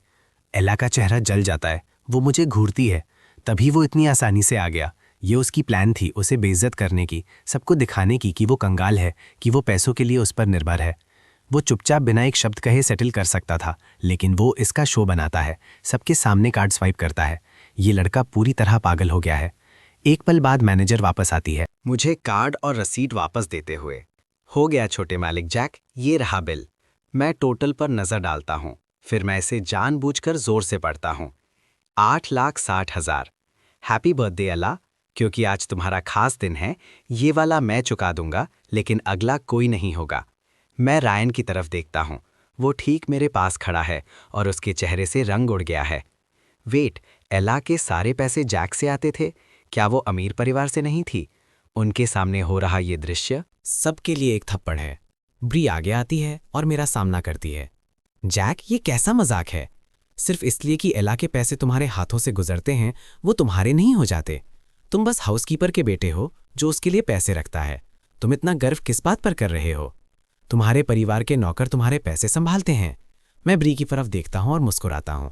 एला का चेहरा जल जाता है। वो मुझे घूरती है। तभी वो इतनी आसानी से आ गया। ये उसकी प्लान थी, उसे बेइज्जत करने की, सबको दिखाने की कि वो कंगाल है, कि वो पैसों के लिए उस पर निर्भर है। वो चुपचाप बिना एक शब्द कहे सेटल कर सकता था, लेकिन वो इसका शो बनाता है, सबके सामने कार्ड स्वाइप करता है। ये लड़का पूरी तरह पागल हो गया है। एक पल बाद मैनेजर वापस आती है, मुझे कार्ड और रसीद वापस देते हुए। हो गया छोटे मालिक जैक, ये रहा बिल। मैं टोटल पर नज़र डालता हूँ, फिर मैं इसे जानबूझकर जोर से पढ़ता हूँ। 8,60,000। हैप्पी बर्थडे एला, क्योंकि आज तुम्हारा खास दिन है, ये वाला मैं चुका दूंगा, लेकिन अगला कोई नहीं होगा। मैं रायन की तरफ देखता हूँ। वो ठीक मेरे पास खड़ा है और उसके चेहरे से रंग उड़ गया है। वेट, एला के सारे पैसे जैक से आते थे? क्या वो अमीर परिवार से नहीं थी? उनके सामने हो रहा ये दृश्य सबके लिए एक थप्पड़ है। ब्री आगे आती है और मेरा सामना करती है। जैक, ये कैसा मजाक है? सिर्फ इसलिए कि एला के पैसे तुम्हारे हाथों से गुजरते हैं, वो तुम्हारे नहीं हो जाते। तुम बस हाउसकीपर के बेटे हो जो उसके लिए पैसे रखता है। तुम इतना गर्व किस बात पर कर रहे हो? तुम्हारे परिवार के नौकर तुम्हारे पैसे संभालते हैं। मैं ब्री की तरफ देखता हूं और मुस्कुराता हूं।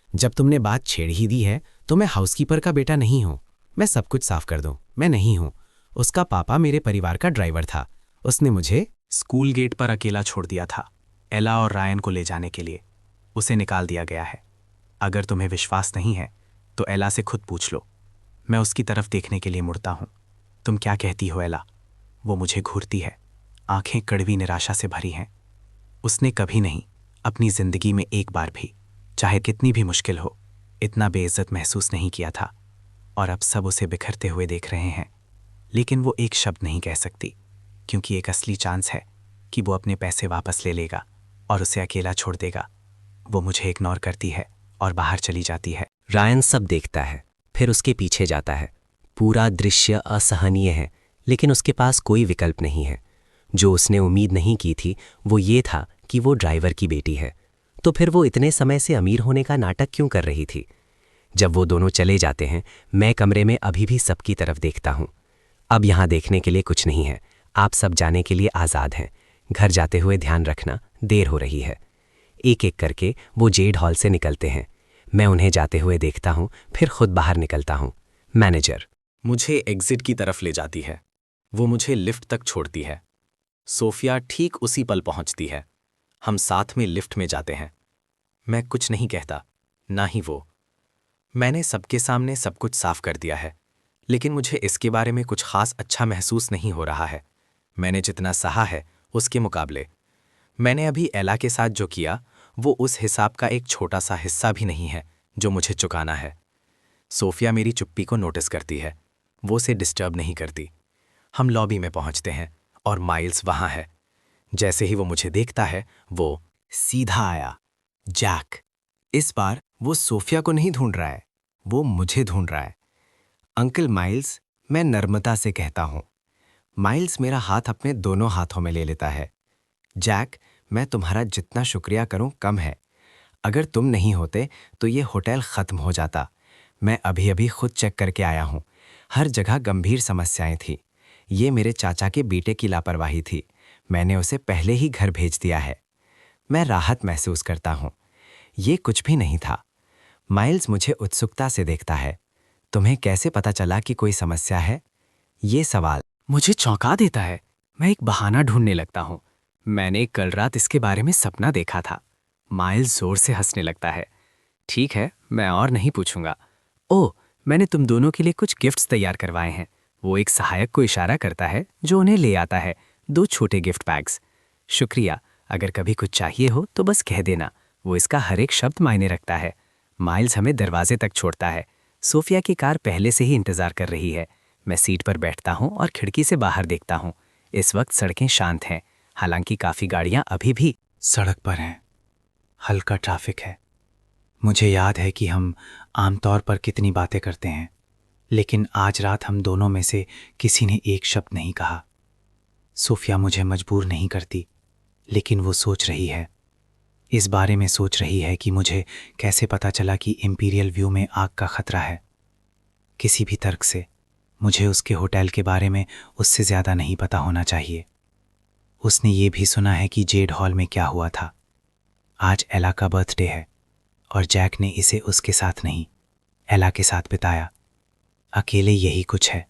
जब तुमने बात छेड़ ही दी है तो मैं हाउसकीपर का बेटा नहीं हूं। मैं सब कुछ साफ कर दूं, मैं नहीं हूं। उसका पापा मेरे परिवार का ड्राइवर था। उसने मुझे स्कूल गेट पर अकेला छोड़ दिया था, एला और रायन को ले जाने के लिए। उसे निकाल दिया गया है। अगर तुम्हें विश्वास नहीं है तो एला से खुद पूछ लो। मैं उसकी तरफ देखने के लिए मुड़ता हूँ। तुम क्या कहती हो एला? वो मुझे घूरती है, आंखें कड़वी निराशा से भरी हैं। उसने कभी नहीं, अपनी जिंदगी में एक बार भी, चाहे कितनी भी मुश्किल हो, इतना बेइज्जत महसूस नहीं किया था। और अब सब उसे बिखरते हुए देख रहे हैं, लेकिन वो एक शब्द नहीं कह सकती, क्योंकि एक असली चांस है कि वो अपने पैसे वापस ले लेगा और उसे अकेला छोड़ देगा। वो मुझे इग्नोर करती है और बाहर चली जाती है। रायन सब देखता है, फिर उसके पीछे जाता है। पूरा दृश्य असहनीय है, लेकिन उसके पास कोई विकल्प नहीं है। जो उसने उम्मीद नहीं की थी वो ये था कि वो ड्राइवर की बेटी है, तो फिर वो इतने समय से अमीर होने का नाटक क्यों कर रही थी? जब वो दोनों चले जाते हैं, मैं कमरे में अभी भी सबकी तरफ देखता हूँ। अब यहाँ देखने के लिए कुछ नहीं है, आप सब जाने के लिए आज़ाद हैं। घर जाते हुए ध्यान रखना, देर हो रही है। एक एक करके वो जेड हॉल से निकलते हैं। मैं उन्हें जाते हुए देखता हूँ, फिर खुद बाहर निकलता हूँ। मैनेजर मुझे एग्जिट की तरफ ले जाती है। वो मुझे लिफ्ट तक छोड़ती है। सोफिया ठीक उसी पल पहुंचती है। हम साथ में लिफ्ट में जाते हैं। मैं कुछ नहीं कहता, ना ही वो। मैंने सबके सामने सब कुछ साफ कर दिया है, लेकिन मुझे इसके बारे में कुछ खास अच्छा महसूस नहीं हो रहा है। मैंने जितना सहा है उसके मुकाबले। मैंने अभी एला के साथ जो किया वो उस हिसाब का एक छोटा सा हिस्सा भी नहीं है जो मुझे चुकाना है। सोफिया मेरी चुप्पी को नोटिस करती है। वो उसे डिस्टर्ब नहीं करती। हम लॉबी में पहुंचते हैं और माइल्स वहां है। जैसे ही वो मुझे देखता है वो सीधा आया। जैक। इस बार वो सोफिया को नहीं ढूंढ रहा है, वो मुझे ढूंढ रहा है। अंकल माइल्स, मैं नर्मदा से कहता हूं। माइल्स मेरा हाथ अपने दोनों हाथों में ले लेता है। जैक, मैं तुम्हारा जितना शुक्रिया करूं कम है। अगर तुम नहीं होते तो ये होटल ख़त्म हो जाता। मैं अभी अभी खुद चेक करके आया हूं। हर जगह गंभीर समस्याएं थी। ये मेरे चाचा के बेटे की लापरवाही थी। मैंने उसे पहले ही घर भेज दिया है। मैं राहत महसूस करता हूं। ये कुछ भी नहीं था। माइल्स मुझे उत्सुकता से देखता है। तुम्हें कैसे पता चला कि कोई समस्या है? ये सवाल मुझे चौंका देता है। मैं एक बहाना ढूंढने लगता हूँ। मैंने कल रात इसके बारे में सपना देखा था। माइल्स जोर से हंसने लगता है। ठीक है, मैं और नहीं पूछूंगा। ओह, मैंने तुम दोनों के लिए कुछ गिफ्ट्स तैयार करवाए हैं। वो एक सहायक को इशारा करता है जो उन्हें ले आता है 2 छोटे गिफ्ट बैग्स। शुक्रिया, अगर कभी कुछ चाहिए हो तो बस कह देना। वो इसका हर एक शब्द मायने रखता है। माइल्स हमें दरवाजे तक छोड़ता है। सोफिया की कार पहले से ही इंतजार कर रही है। मैं सीट पर बैठता हूँ और खिड़की से बाहर देखता हूँ। इस वक्त सड़कें शांत हैं, हालांकि काफ़ी गाड़ियाँ अभी भी सड़क पर हैं। हल्का ट्रैफिक है। मुझे याद है कि हम आमतौर पर कितनी बातें करते हैं, लेकिन आज रात हम दोनों में से किसी ने एक शब्द नहीं कहा। सोफिया मुझे मजबूर नहीं करती, लेकिन वो सोच रही है। इस बारे में सोच रही है कि मुझे कैसे पता चला कि इंपीरियल व्यू में आग का खतरा है। किसी भी तर्क से मुझे उसके होटल के बारे में उससे ज़्यादा नहीं पता होना चाहिए। उसने ये भी सुना है कि जेड हॉल में क्या हुआ था। आज एला का बर्थडे है और जैक ने इसे उसके साथ नहीं, एला के साथ बिताया। अकेले यही कुछ है,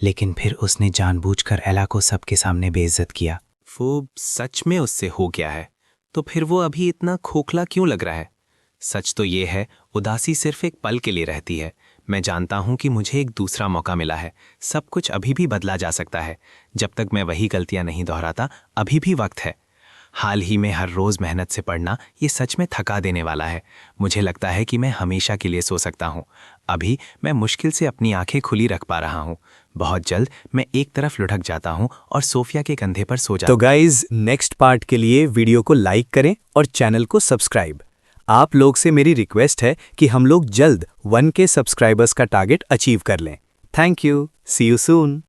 लेकिन फिर उसने जानबूझकर एला को सबके सामने बेइज्जत किया। वो सच में उससे हो गया है, तो फिर वो अभी इतना खोखला क्यों लग रहा है? सच तो ये है, उदासी सिर्फ एक पल के लिए रहती है। मैं जानता हूं कि मुझे एक दूसरा मौका मिला है। सब कुछ अभी भी बदला जा सकता है। जब तक मैं वही गलतियां नहीं दोहराता, अभी भी वक्त है। हाल ही में हर रोज़ मेहनत से पढ़ना ये सच में थका देने वाला है। मुझे लगता है कि मैं हमेशा के लिए सो सकता हूँ। अभी मैं मुश्किल से अपनी आंखें खुली रख पा रहा हूँ। बहुत जल्द मैं एक तरफ लुढ़क जाता हूँ और सोफिया के कंधे पर सो जाता हूँ। तो गाइज, नेक्स्ट पार्ट के लिए वीडियो को लाइक करें और चैनल को सब्सक्राइब। आप लोग से मेरी रिक्वेस्ट है कि हम लोग जल्द 1K सब्सक्राइबर्स का टारगेट अचीव कर लें। Thank you, see you soon.